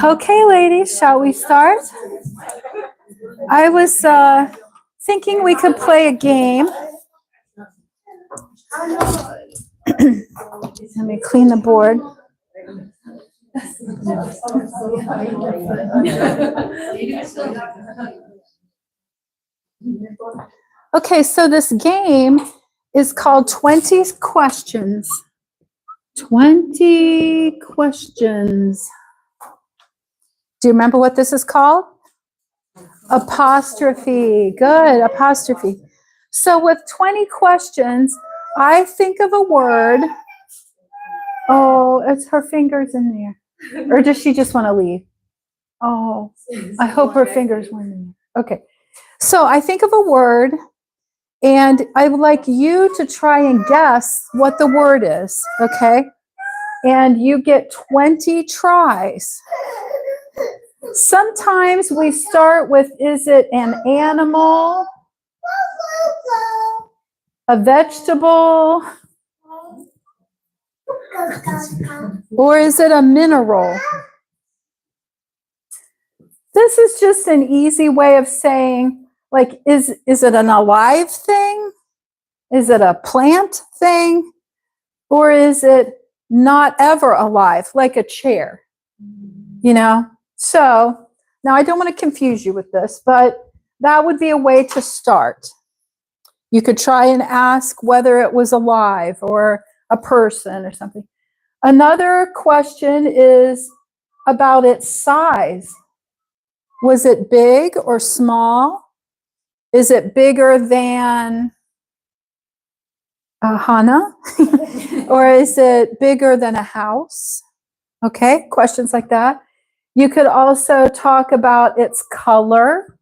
[SPEAKER 1] Okay, ladies, shall we start? I was thinking we could play a game. Let me clean the board. Okay, so this game is called 20 Questions. 20 Questions. Do you remember what this is called? Apostrophe. Good, apostrophe. So with 20 questions, I think of a word. Oh, it's her fingers in there. Or does she just want to leave? Oh, I hope her fingers went in there. Okay. So I think of a word, and I would like you to try and guess what the word is, okay? And you get 20 tries. Sometimes we start with, is it an animal, a vegetable, or is it a mineral? This is just an easy way of saying, like, is it an alive thing? Is it a plant thing? Or is it not ever alive, like a chair? You know? So, now I don't want to confuse you with this, but that would be a way to start. You could try and ask whether it was alive or a person or something. Another question is about its size. Was it big or small? Is it bigger than a Hana? Or is it bigger than a house? Okay, questions like that. You could also talk about its color.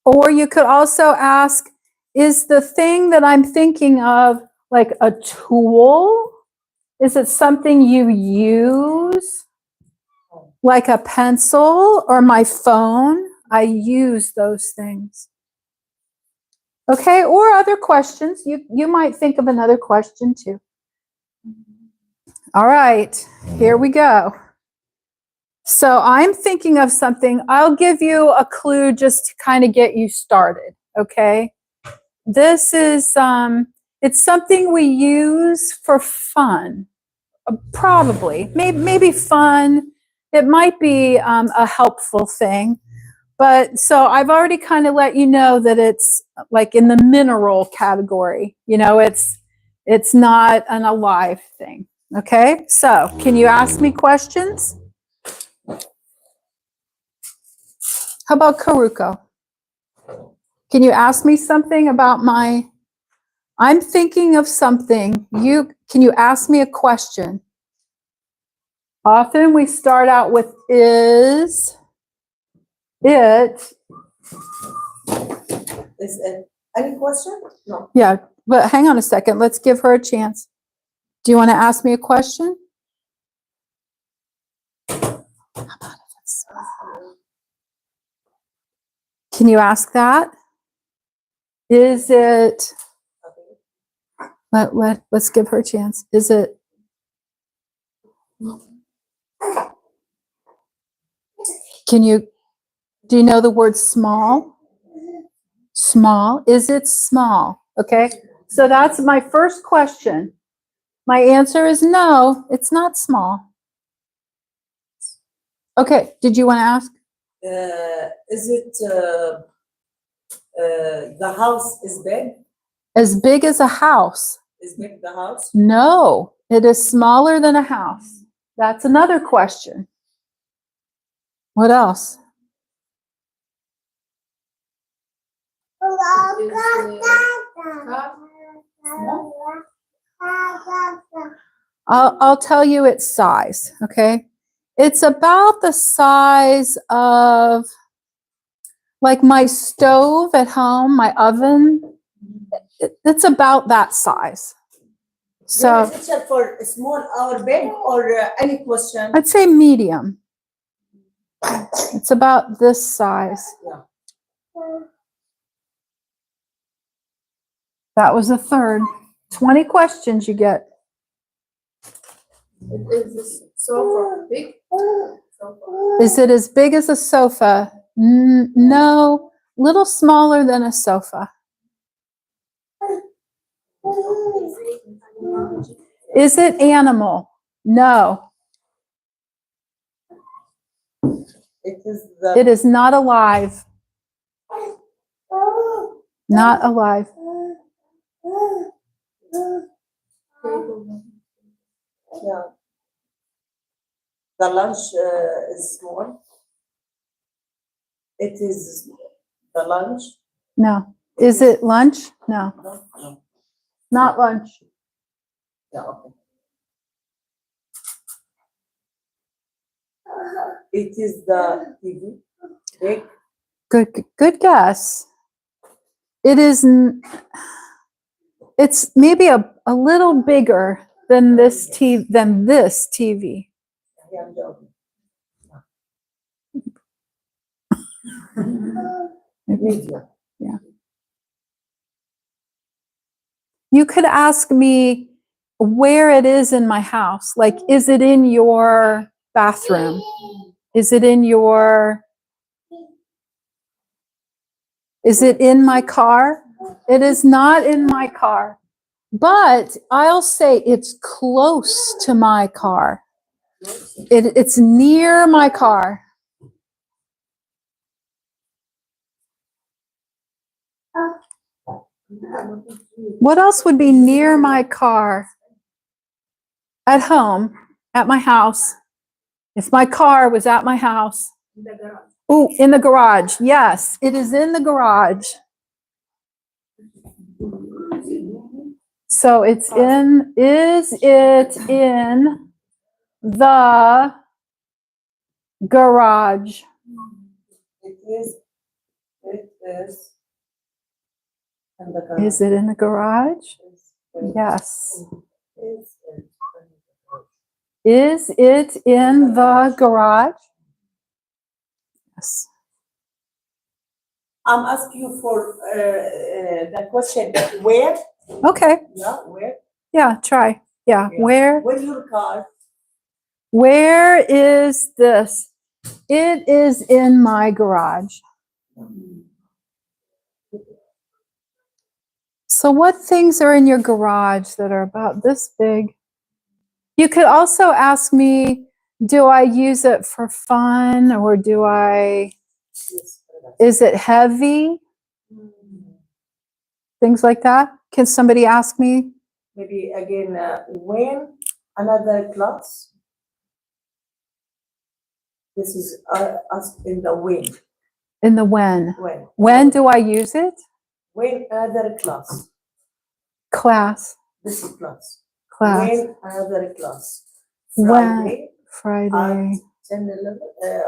[SPEAKER 1] Or you could also ask, is the thing that I'm thinking of like a tool? Is it something you use? Like a pencil or my phone? I use those things. Okay, or other questions. You might think of another question too. All right, here we go. So I'm thinking of something. I'll give you a clue just to kind of get you started, okay? This is, it's something we use for fun, probably. Maybe fun. It might be a helpful thing. But so I've already kind of let you know that it's like in the mineral category. You know, it's not an alive thing. Okay, so can you ask me questions? How about Karuko? Can you ask me something about I'm thinking of something. Can you ask me a question? Often we start out with is it.
[SPEAKER 3] Is it any question? No.
[SPEAKER 1] Yeah, but hang on a second. Let's give her a chance. Do you want to ask me a question? How about if it's small? Can you ask that? Is it, let's give her a chance. Is it, do you know the word small? Small, is it small? Okay, so that's my first question. My answer is no, it's not small. Okay, did you want to ask?
[SPEAKER 4] Is it the house is big?
[SPEAKER 1] As big as a house?
[SPEAKER 4] Is big the house?
[SPEAKER 1] No, it is smaller than a house. That's another question. What else? I'll tell you its size, okay? It's about the size of like my stove at home, my oven. It's about that size. So
[SPEAKER 4] Is it for small or big or any question?
[SPEAKER 1] I'd say medium. It's about this size.
[SPEAKER 4] Yeah.
[SPEAKER 1] That was a third. 20 questions you get.
[SPEAKER 3] Is this sofa big? Sofa.
[SPEAKER 1] Is it as big as a sofa? No, little smaller than a sofa. Is it animal? No,
[SPEAKER 4] It is the
[SPEAKER 1] it is not alive. Not alive.
[SPEAKER 4] yeah. The lunch is small. It is the lunch.
[SPEAKER 1] No. Is it lunch? No,
[SPEAKER 4] No? No.
[SPEAKER 1] not lunch.
[SPEAKER 4] Yeah, okay. It is the TV. Big.
[SPEAKER 1] Good guess. It is. It's maybe a little bigger than this TV.
[SPEAKER 4] Yeah, I'm joking. Medium.
[SPEAKER 1] You could ask me where it is in my house. Like, is it in your bathroom? Is it in your, is it in my car? It is not in my car, but I'll say it's close to my car. It's near my car. What else would be near my car? At home, at my house. If my car was at my house. Oh, in the garage. Yes, it is in the garage. So it's in, is it in the garage?
[SPEAKER 4] It is. And the garage.
[SPEAKER 1] Is it in the garage?
[SPEAKER 4] Is
[SPEAKER 1] Yes.
[SPEAKER 4] it
[SPEAKER 1] Is it in the garage? Yes.
[SPEAKER 4] I'm asking you for the question where?
[SPEAKER 1] Okay.
[SPEAKER 4] Yeah, where?
[SPEAKER 1] Yeah, try. Yeah.
[SPEAKER 4] Yeah.
[SPEAKER 1] Where?
[SPEAKER 4] With your car.
[SPEAKER 1] Where is this? It is in my garage. So what things are in your garage that are about this big? You could also ask me, do I use it for fun or do I, is it heavy? Things like that. Can somebody ask me?
[SPEAKER 4] Maybe again, when another class? This is us in the when.
[SPEAKER 1] In the when.
[SPEAKER 4] When?
[SPEAKER 1] When do I use it?
[SPEAKER 4] When another class.
[SPEAKER 1] Class.
[SPEAKER 4] This is class.
[SPEAKER 1] Class.
[SPEAKER 4] When another class.
[SPEAKER 1] When?
[SPEAKER 4] Friday
[SPEAKER 1] Friday.
[SPEAKER 4] at 10, 11,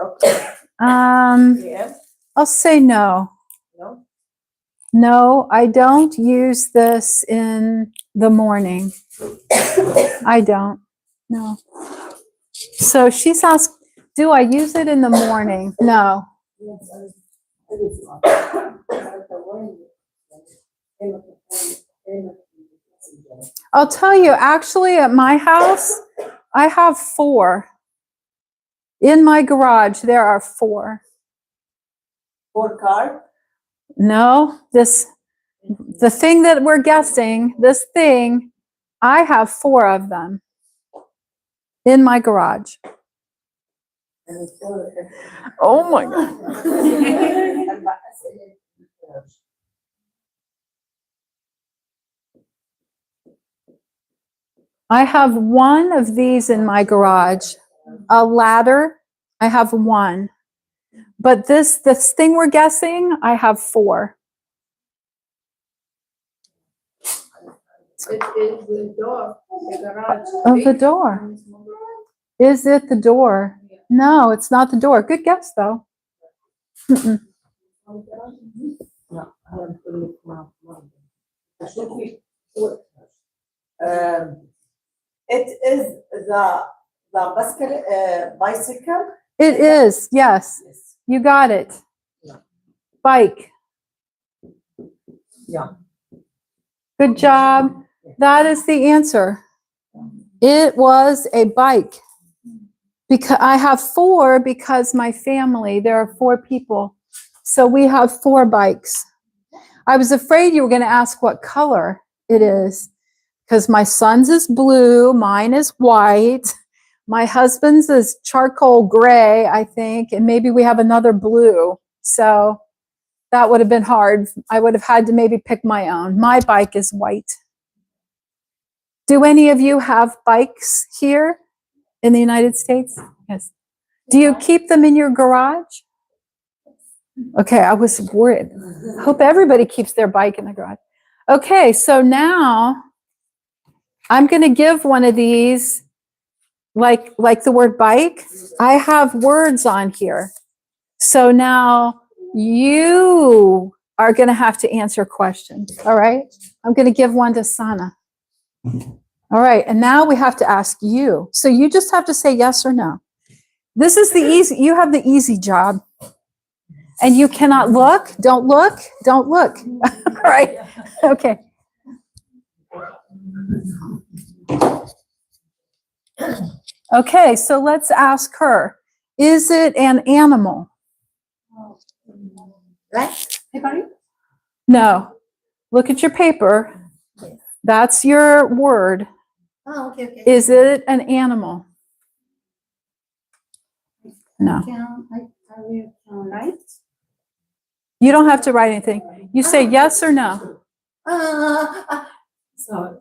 [SPEAKER 4] okay. AM?
[SPEAKER 1] I'll say no.
[SPEAKER 4] No?
[SPEAKER 1] No, I don't use this in the morning. I don't. No. So she's asked, do I use it in the morning? No. I'll tell you, actually, at my house, I have 4. In my garage, there are 4.
[SPEAKER 4] 4 car.
[SPEAKER 1] No, the thing that we're guessing, this thing, I have 4 of them in my garage. Oh my God. I have 1 of these in my garage. A ladder, I have 1. But this thing we're guessing, I have 4.
[SPEAKER 2] It is the door, the garage.
[SPEAKER 1] Oh, the door. Is it the door? No, it's not the door. Good guess, though. Mm-mm.
[SPEAKER 4] It is the bicycle.
[SPEAKER 1] It is, yes. You got it. Bike.
[SPEAKER 4] Yeah.
[SPEAKER 1] Good job. That is the answer. It was a bike. Because I have 4 because my family, there are 4 people. So we have 4 bikes. I was afraid you were going to ask what color it is because my son's is blue, mine is white, my husband's is charcoal gray, I think, and maybe we have another blue. So that would have been hard. I would have had to maybe pick my own. My bike is white. Do any of you have bikes here in the United States? Yes. Do you keep them in your garage? Okay, I was worried. Hope everybody keeps their bike in the garage. Okay, so now I'm going to give one of these, like the word bike. I have words on here. So now you are going to have to answer questions. All right? I'm going to give one to Sana. All right, and now we have to ask you. So you just have to say yes or no. This is the easy, you have the easy job. And you cannot look, don't look, don't look. All right, okay. Okay, so let's ask her. Is it an animal?
[SPEAKER 3] Right? Everybody?
[SPEAKER 1] No. Look at your paper. That's your word.
[SPEAKER 3] Oh, okay, okay.
[SPEAKER 1] Is it an animal? No.
[SPEAKER 3] I will write.
[SPEAKER 1] You don't have to write anything. You say yes or no.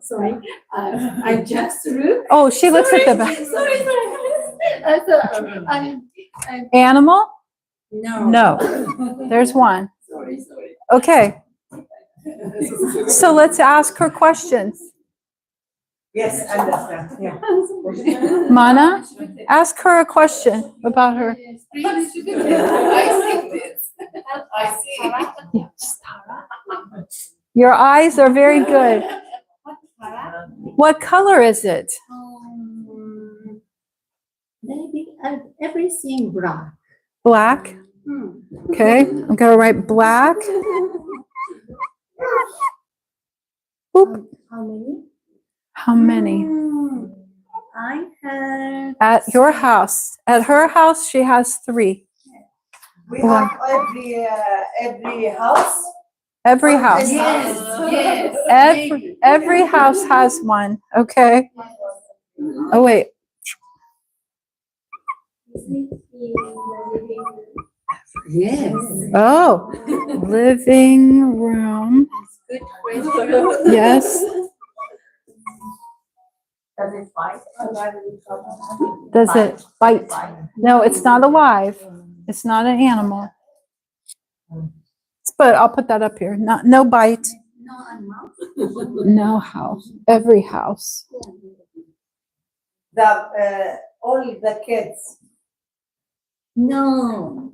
[SPEAKER 3] Sorry. I just look.
[SPEAKER 1] Oh, she looks at the back. Animal?
[SPEAKER 3] No.
[SPEAKER 1] No. There's one.
[SPEAKER 3] Sorry.
[SPEAKER 1] Okay. So let's ask her questions.
[SPEAKER 4] Yes, I understand. Yeah.
[SPEAKER 1] Mana, ask her a question about her.
[SPEAKER 3] I see.
[SPEAKER 1] Yes. Your eyes are very good. What color is it?
[SPEAKER 3] Maybe everything black.
[SPEAKER 1] Black. Okay, I'm gonna write black. Boop.
[SPEAKER 3] How many?
[SPEAKER 1] How many?
[SPEAKER 3] I have.
[SPEAKER 1] At your house. At her house, she has 3.
[SPEAKER 4] We have every house.
[SPEAKER 1] Every house.
[SPEAKER 3] Yes.
[SPEAKER 1] Every house has one. Okay. Oh, wait.
[SPEAKER 3] Yes.
[SPEAKER 1] Oh, living room.
[SPEAKER 2] Good question.
[SPEAKER 1] Yes.
[SPEAKER 2] Does it bite?
[SPEAKER 1] Does it bite? No, it's not alive. It's not an animal. But I'll put that up here. No bite.
[SPEAKER 3] No animal.
[SPEAKER 1] No house. Every house.
[SPEAKER 4] All the kids.
[SPEAKER 3] No.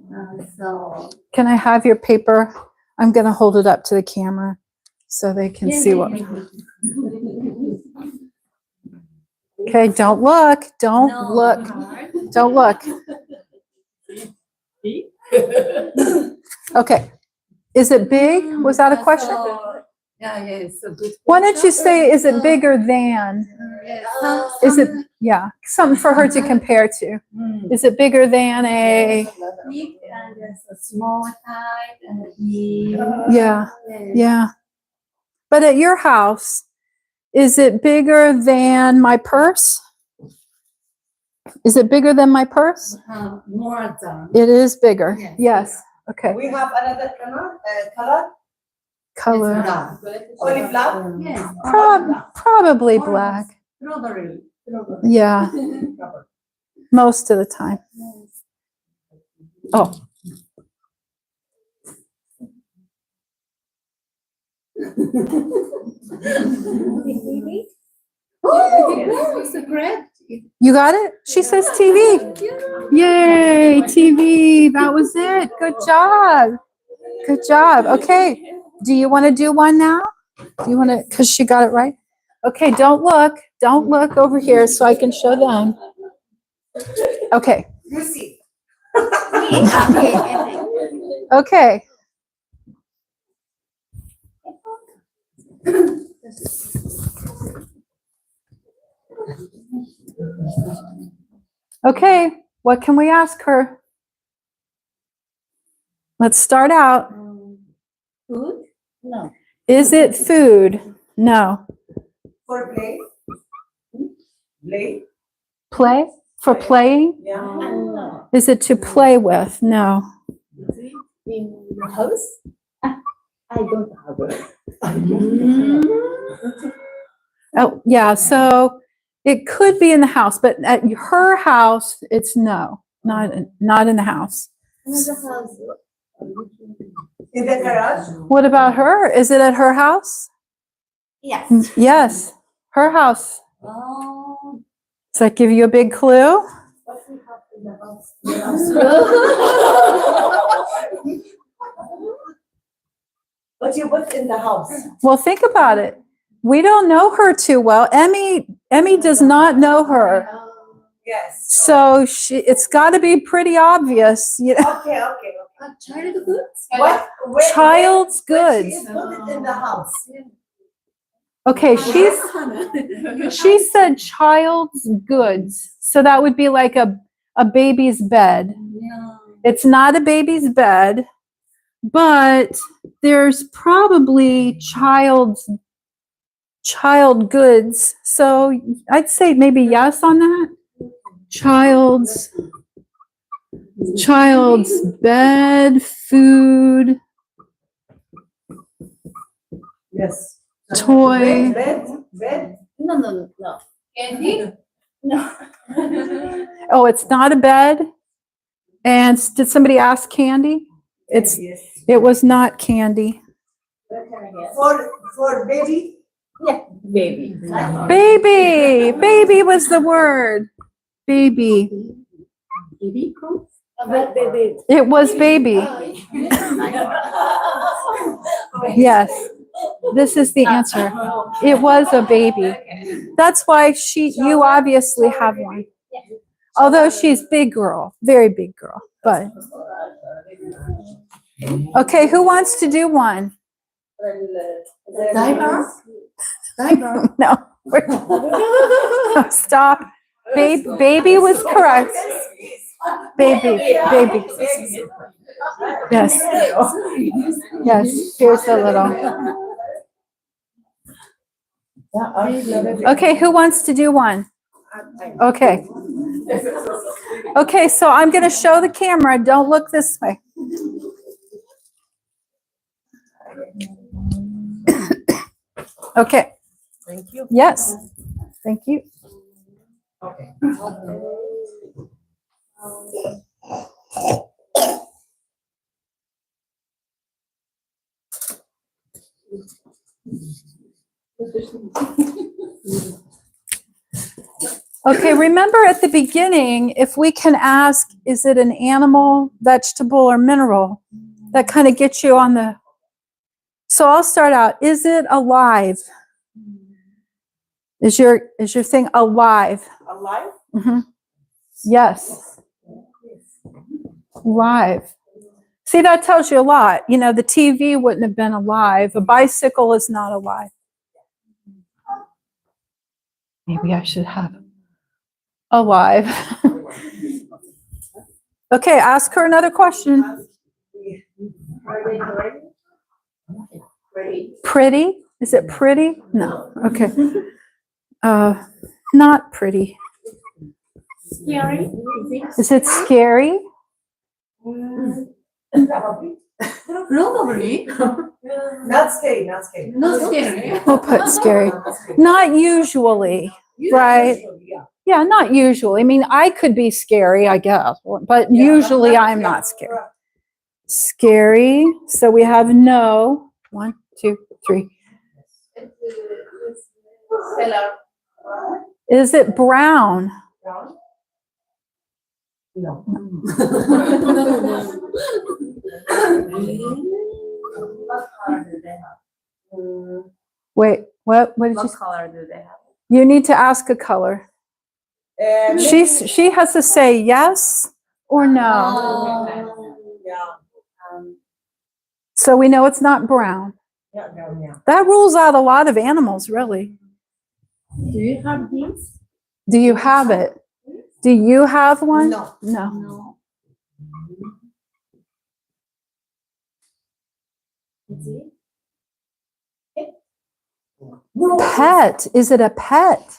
[SPEAKER 3] So.
[SPEAKER 1] Can I have your paper? I'm going to hold it up to the camera so they can see what. Okay, don't look. Don't look. Don't look. Okay. Is it big? Was that a question?
[SPEAKER 3] Yeah, it's a good.
[SPEAKER 1] Why don't you say, is it bigger than? Is it, yeah, something for her to compare to. Is it bigger than a,
[SPEAKER 3] Big and there's a small type and big.
[SPEAKER 1] yeah, yeah. But at your house, is it bigger than my purse? Is it bigger than my purse?
[SPEAKER 3] More than.
[SPEAKER 1] It is bigger.
[SPEAKER 3] Yes.
[SPEAKER 1] Yes. Okay.
[SPEAKER 4] We have another color.
[SPEAKER 1] Color.
[SPEAKER 4] Only black.
[SPEAKER 3] Yes.
[SPEAKER 1] Probably black.
[SPEAKER 3] Strawberry.
[SPEAKER 1] Yeah, most of the time. Oh.
[SPEAKER 3] Oh, it's a great.
[SPEAKER 1] You got it? She says TV. Yay, TV. That was it. Good job. Good job. Okay. Do you want to do one now? Do you want to, because she got it right? Okay, don't look. Don't look over here so I can show them. Okay.
[SPEAKER 4] You see.
[SPEAKER 1] Okay. Okay, what can we ask her? Let's start out.
[SPEAKER 2] Food? No.
[SPEAKER 1] Is it food? No.
[SPEAKER 4] For play. Play.
[SPEAKER 1] Play? For playing?
[SPEAKER 4] Yeah.
[SPEAKER 2] No.
[SPEAKER 1] Is it to play with? No.
[SPEAKER 2] In the house? I don't have it.
[SPEAKER 1] Oh, yeah, so it could be in the house, but at her house, it's no, not in the house.
[SPEAKER 2] Another house.
[SPEAKER 4] In the garage.
[SPEAKER 1] What about her? Is it at her house?
[SPEAKER 2] Yes.
[SPEAKER 1] Yes, her house.
[SPEAKER 2] Oh.
[SPEAKER 1] Does that give you a big clue?
[SPEAKER 2] What we have in the house?
[SPEAKER 4] What you put in the house?
[SPEAKER 1] Well, think about it. We don't know her too well. Emmy does not know her.
[SPEAKER 4] Yes.
[SPEAKER 1] So it's got to be pretty obvious. You know?
[SPEAKER 4] Okay.
[SPEAKER 3] Child goods?
[SPEAKER 4] What?
[SPEAKER 1] Child's
[SPEAKER 4] When
[SPEAKER 1] goods.
[SPEAKER 4] she is put it in the house.
[SPEAKER 1] Okay, she said child's goods. So that would be like a baby's bed.
[SPEAKER 3] Yeah.
[SPEAKER 1] It's not a baby's bed, but there's probably child goods. So I'd say maybe yes on that. Child's bed, food,
[SPEAKER 4] Yes.
[SPEAKER 1] toy.
[SPEAKER 4] Bed.
[SPEAKER 2] No.
[SPEAKER 3] Candy?
[SPEAKER 2] No.
[SPEAKER 1] Oh, it's not a bed. And did somebody ask candy?
[SPEAKER 4] Yes.
[SPEAKER 1] It was not candy.
[SPEAKER 2] What can I guess?
[SPEAKER 4] For baby.
[SPEAKER 2] Yeah, baby.
[SPEAKER 1] Baby was the word. Baby.
[SPEAKER 2] Baby clothes? Baby.
[SPEAKER 1] It was baby. Yes. This is the answer. It was a baby. That's why you obviously have one. Although she's big girl, very big girl, but. Okay, who wants to do one?
[SPEAKER 3] Diaper?
[SPEAKER 1] No. Stop. Baby was correct. Baby. Yes. Yes, here's a little. Okay, who wants to do one? Okay. Okay, so I'm going to show the camera. Don't look this way. Okay.
[SPEAKER 4] Thank you.
[SPEAKER 1] Yes. Thank you.
[SPEAKER 4] Okay.
[SPEAKER 1] Okay, remember at the beginning, if we can ask, is it an animal, vegetable, or mineral? That kind of gets you on the... So I'll start out. Is it alive? Is your thing alive?
[SPEAKER 4] Alive?
[SPEAKER 1] Mm-hmm. Yes. Alive. See, that tells you a lot. You know, the TV wouldn't have been alive. A bicycle is not alive. Maybe I should have alive. Okay, ask her another question.
[SPEAKER 2] Are they ready? Ready.
[SPEAKER 1] Pretty? Is it pretty? No. Okay. Not pretty.
[SPEAKER 2] Scary?
[SPEAKER 1] Is it scary?
[SPEAKER 2] Probably.
[SPEAKER 4] Not scary, not scary.
[SPEAKER 2] Not scary.
[SPEAKER 1] We'll put scary. Not usually, right?
[SPEAKER 4] Yeah.
[SPEAKER 1] Yeah, not usually. I mean, I could be scary, I guess, but usually I'm not scary. Scary. So we have no. 1, 2, 3. Is it brown?
[SPEAKER 4] No.
[SPEAKER 2] What color do they have?
[SPEAKER 1] Wait, what did you
[SPEAKER 2] What
[SPEAKER 1] say?
[SPEAKER 2] color do they have?
[SPEAKER 1] You need to ask a color. She has to say yes or no.
[SPEAKER 4] Yeah.
[SPEAKER 1] So we know it's not brown.
[SPEAKER 4] Yeah.
[SPEAKER 1] That rules out a lot of animals, really.
[SPEAKER 2] Do you have these?
[SPEAKER 1] Do you have it? Do you have one?
[SPEAKER 4] No.
[SPEAKER 1] No.
[SPEAKER 2] No. Is it?
[SPEAKER 1] Pet. Is it a pet?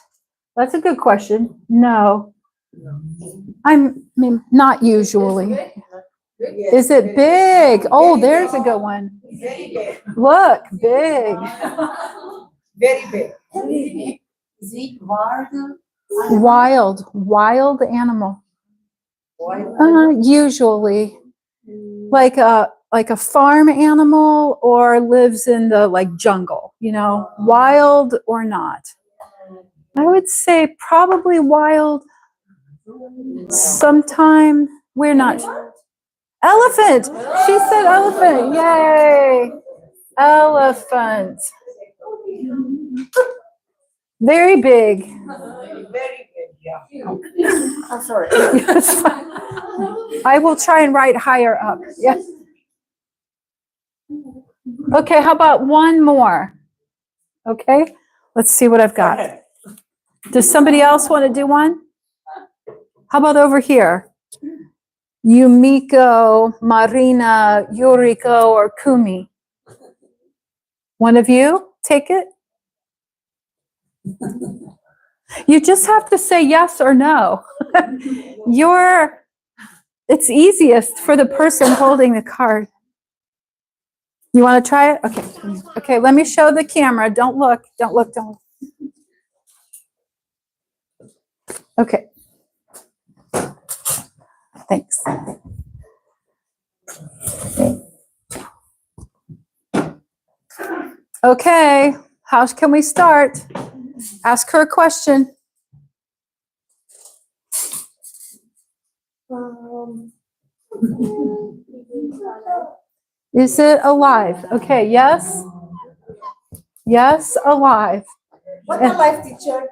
[SPEAKER 1] That's a good question. No. I mean, not usually. Is it big? Oh, there's a good one.
[SPEAKER 4] Very big.
[SPEAKER 1] Look, big.
[SPEAKER 4] Very big.
[SPEAKER 2] Is it wild?
[SPEAKER 1] Wild animal. Usually, like a farm animal or lives in the like jungle. You know, wild or not. I would say probably wild. Sometime we're not. Elephant. She said elephant. Yay. Elephant. Very big.
[SPEAKER 4] Very big, yeah.
[SPEAKER 2] I'm sorry.
[SPEAKER 1] Yes. I will try and write higher up. Yes. Okay, how about one more? Okay, let's see what I've got.
[SPEAKER 4] Okay.
[SPEAKER 1] Does somebody else want to do one? How about over here? Yumiko, Marina, Yuriko, or Kumi? One of you take it? You just have to say yes or no. It's easiest for the person holding the card. You want to try it? Okay. Okay, let me show the camera. Don't look. Don't look. Don't look. Okay. Thanks. Okay, how can we start? Ask her a question. Is it alive? Okay, yes. Yes, alive.
[SPEAKER 4] What a life teacher.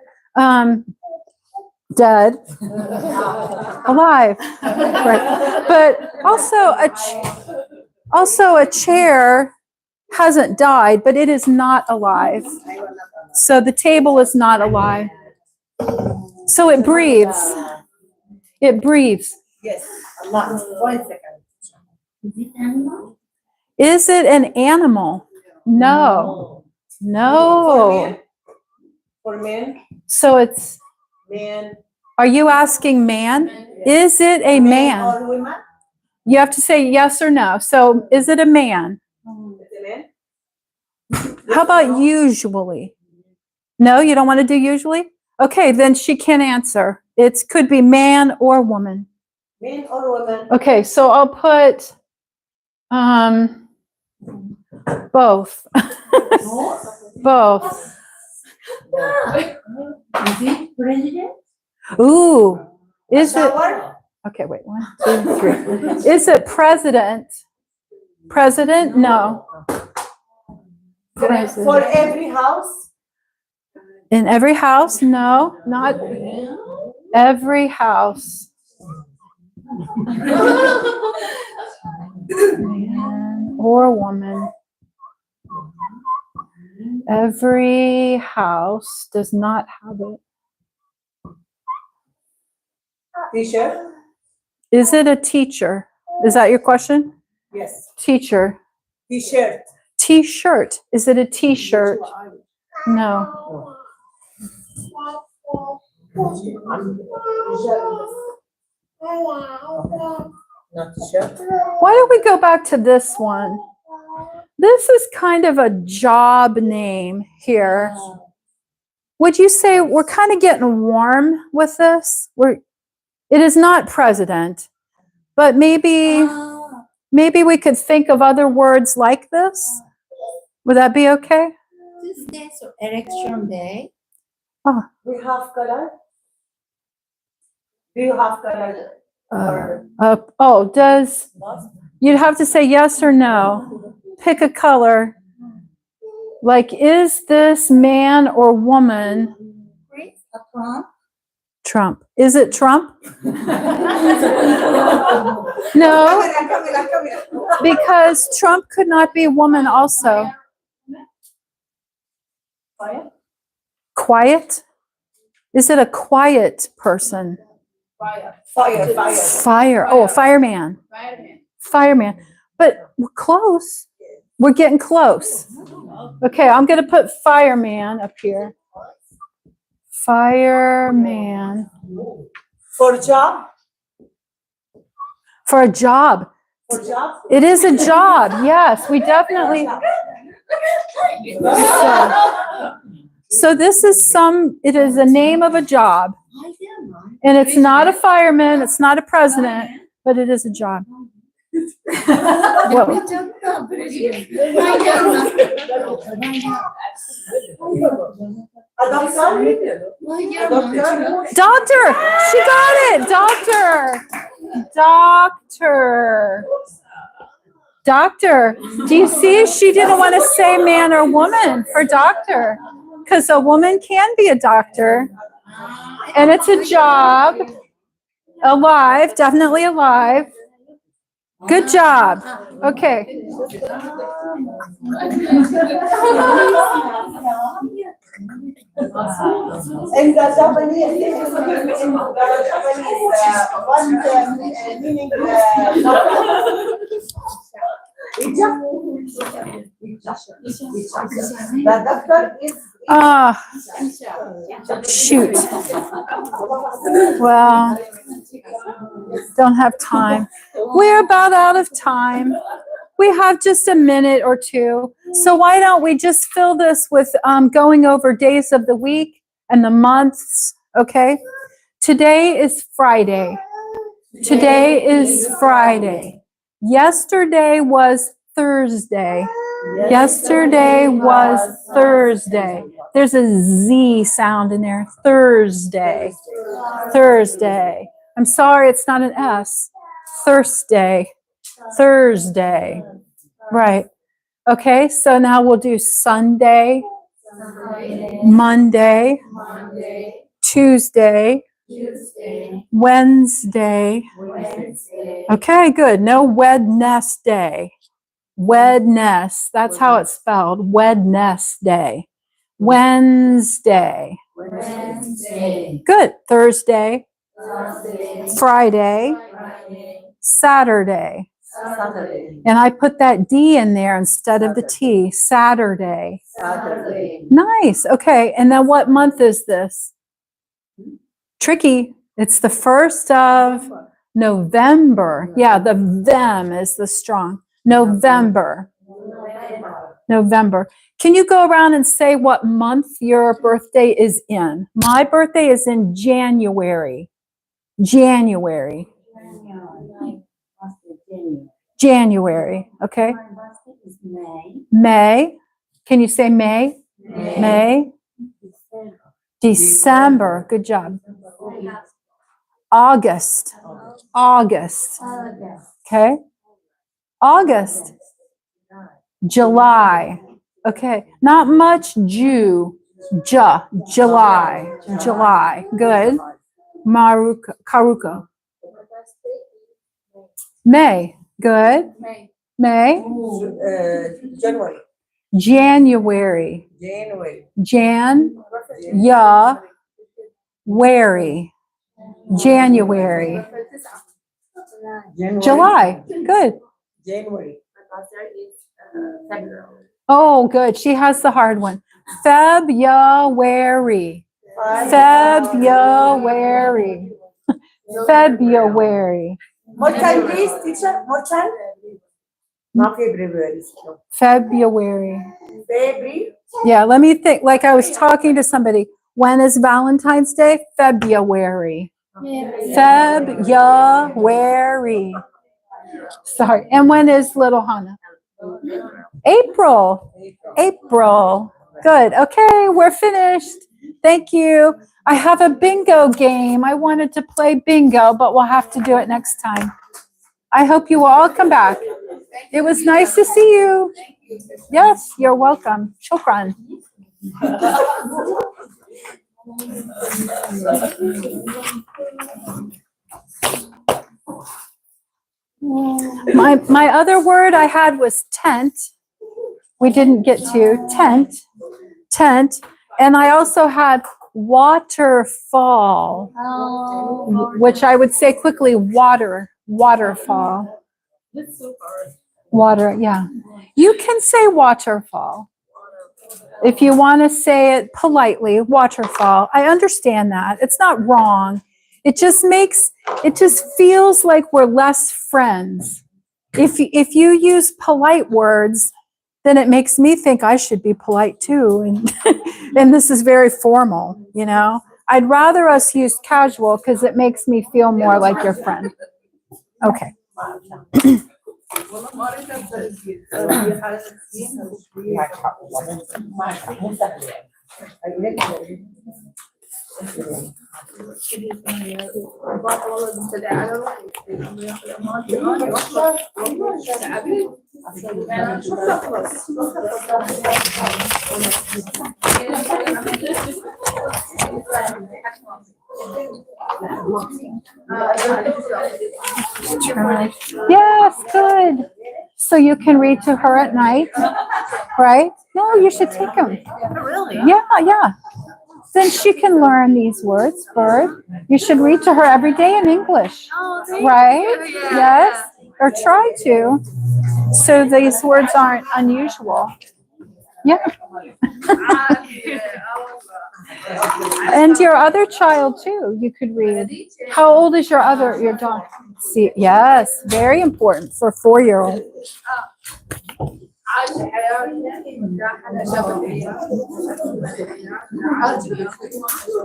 [SPEAKER 1] Dead. Alive. Right. But also a chair hasn't died, but it is not alive. So the table is not alive. So it breathes. It breathes.
[SPEAKER 4] Yes, a lot. 1 second.
[SPEAKER 2] Is it animal?
[SPEAKER 1] Is it an animal? No. No.
[SPEAKER 4] For men,
[SPEAKER 1] So it's,
[SPEAKER 4] men.
[SPEAKER 1] are you asking man? Is it a man?
[SPEAKER 4] Or women?
[SPEAKER 1] You have to say yes or no. So is it a man?
[SPEAKER 4] It's a man.
[SPEAKER 1] How about usually? No, you don't want to do usually? Okay, then she can answer. It could be man or woman.
[SPEAKER 4] Men or women?
[SPEAKER 1] Okay, so I'll put both. Both.
[SPEAKER 2] Is it president?
[SPEAKER 1] Ooh, is it?
[SPEAKER 4] Shower?
[SPEAKER 1] Okay, wait, 1, 2, 3. Is it president? President? No.
[SPEAKER 4] For
[SPEAKER 1] President.
[SPEAKER 4] every house?
[SPEAKER 1] In every house? No, not every house. Man or woman. Every house does not have it.
[SPEAKER 4] T-shirt?
[SPEAKER 1] Is it a teacher? Is that your question?
[SPEAKER 4] Yes.
[SPEAKER 1] Teacher.
[SPEAKER 4] T-shirt.
[SPEAKER 1] T-shirt. Is it a t-shirt? No.
[SPEAKER 2] Not t-shirt.
[SPEAKER 1] Why don't we go back to this one? This is kind of a job name here. Would you say we're kind of getting warm with this? It is not president, but maybe we could think of other words like this. Would that be okay?
[SPEAKER 3] This day, so election day.
[SPEAKER 4] We have color? Do you have color?
[SPEAKER 1] Does you'd have to say yes or no? Pick a color. Like, is this man or woman
[SPEAKER 3] Chris, a Trump.
[SPEAKER 1] Trump? Is it Trump? No, because Trump could not be a woman also.
[SPEAKER 4] Fire?
[SPEAKER 1] Quiet? Is it a quiet person?
[SPEAKER 4] Fire.
[SPEAKER 1] Fire. Oh, a fireman. Fireman. But we're close. We're getting close. Okay, I'm going to put fireman up here. Fireman.
[SPEAKER 4] For job?
[SPEAKER 1] For a job.
[SPEAKER 4] For job?
[SPEAKER 1] It is a job. Yes, we definitely. So this is it is the name of a job. And it's not a fireman, it's not a president, but it is a job. Whoa.
[SPEAKER 4] A doctor?
[SPEAKER 1] Doctor, she got it. Doctor. Do you see? She didn't want to say man or woman for doctor, because a woman can be a doctor, and it's a job. Alive, definitely alive. Good job. Okay.
[SPEAKER 4] In the Japanese, one meaning the doctor is
[SPEAKER 1] Shoot. Well, don't have time. We're about out of time. We have just a minute or two. So why don't we just fill this with going over days of the week and the months, okay? Today is Friday. Today is Friday. Yesterday was Thursday. Yesterday was Thursday. There's a Z sound in there. Thursday. Thursday. I'm sorry, it's not an S. Thursday. Thursday. Right. Okay, so now we'll do Sunday, Monday, Tuesday, Wednesday. Okay, good. No Wednesday. Wednesday. That's how it's spelled. Wednesday. Wednesday. Good. Thursday. Friday. Saturday. And I put that D in there instead of the T. Saturday. Nice. Okay. And then what month is this? Tricky. It's the 1st of November. Yeah, the them is the strong. November. November. Can you go around and say what month your birthday is in? My birthday is in January. January. January. Okay. May. Can you say May? May. December. Good job. August. August. Okay. August. July. Okay. Not much July. July. Good. Karuka. May. Good. May.
[SPEAKER 4] January.
[SPEAKER 1] January.
[SPEAKER 4] January.
[SPEAKER 1] Jan. Ya. Wary. January. July. Good.
[SPEAKER 4] January.
[SPEAKER 2] February.
[SPEAKER 1] Oh, good. She has the hard one. February. February. February.
[SPEAKER 4] More time, please, teacher. More time. Not February. No.
[SPEAKER 1] February.
[SPEAKER 4] February.
[SPEAKER 1] Yeah, let me think. Like I was talking to somebody. When is Valentine's Day? February. February. Sorry. And when is Little Hannah? April. April. Good. Okay, we're finished. Thank you. I have a bingo game. I wanted to play bingo, but we'll have to do it next time. I hope you will all come back. It was nice to see you. Yes, you're welcome. Shukran. My other word I had was tent. We didn't get to tent. And I also had waterfall, which I would say quickly waterfall. Water, yeah. You can say waterfall. If you want to say it politely, waterfall. I understand that. It's not wrong. It just feels like we're less friends. If you use polite words, then it makes me think I should be polite too. And, and this is very formal, you know. I'd rather us use casual because it makes me feel more like your friend. Okay. Yes, good. So you can read to her at night, right? No, you should take them.
[SPEAKER 2] Really?
[SPEAKER 1] Yeah. Then she can learn these words. Verb. You should read to her every day in English, right? Yes, or try to. So these words aren't unusual. Yeah. And your other child too, you could read. How old is your daughter? See, yes, very important for a 4-year-old.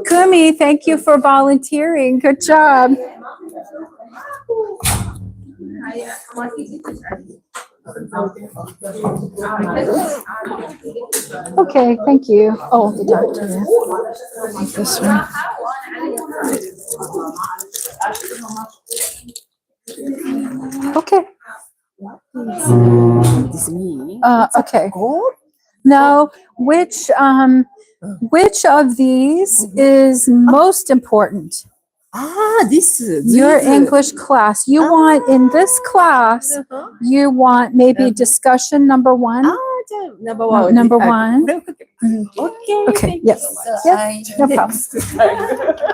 [SPEAKER 1] Kumi, thank you for volunteering. Good job. Okay, thank you. Oh, the doctor. Yeah. This one. Okay.
[SPEAKER 3] This me.
[SPEAKER 1] Okay. Now, which of these is most important?
[SPEAKER 3] This.
[SPEAKER 1] Your English class. You want in this class, you want maybe discussion number 1?
[SPEAKER 3] Number one.
[SPEAKER 1] Number 1.
[SPEAKER 3] Okay.
[SPEAKER 1] Okay. Yes.
[SPEAKER 2] So
[SPEAKER 1] Yes. No problem.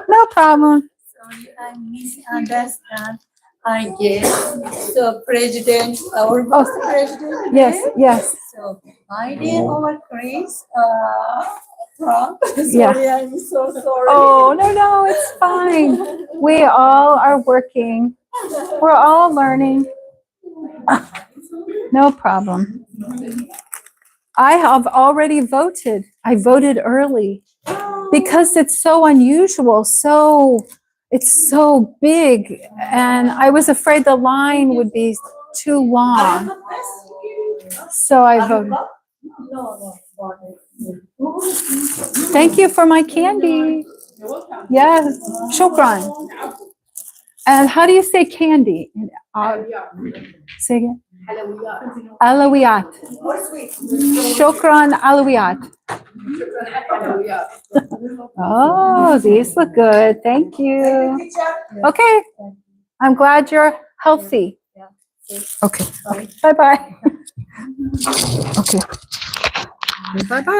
[SPEAKER 1] No problem.
[SPEAKER 2] I misunderstand. I guess. So president, our president.
[SPEAKER 1] Yes.
[SPEAKER 2] So my dear our Chris, from.
[SPEAKER 1] Yeah.
[SPEAKER 2] Sorry, I'm so sorry.
[SPEAKER 1] Oh, no, it's fine. We all are working. We're all learning. No problem. I have already voted. I voted early because it's so unusual. It's so big. And I was afraid the line would be too long. So I voted. Thank you for my candy. Yes, shukran. And how do you say candy? Say again. Alawiyat. Shukran alawiyat. Oh, these look good. Thank you. Okay. I'm glad you're healthy. Okay.
[SPEAKER 2] Bye.
[SPEAKER 1] Bye-bye. Okay. Bye-bye.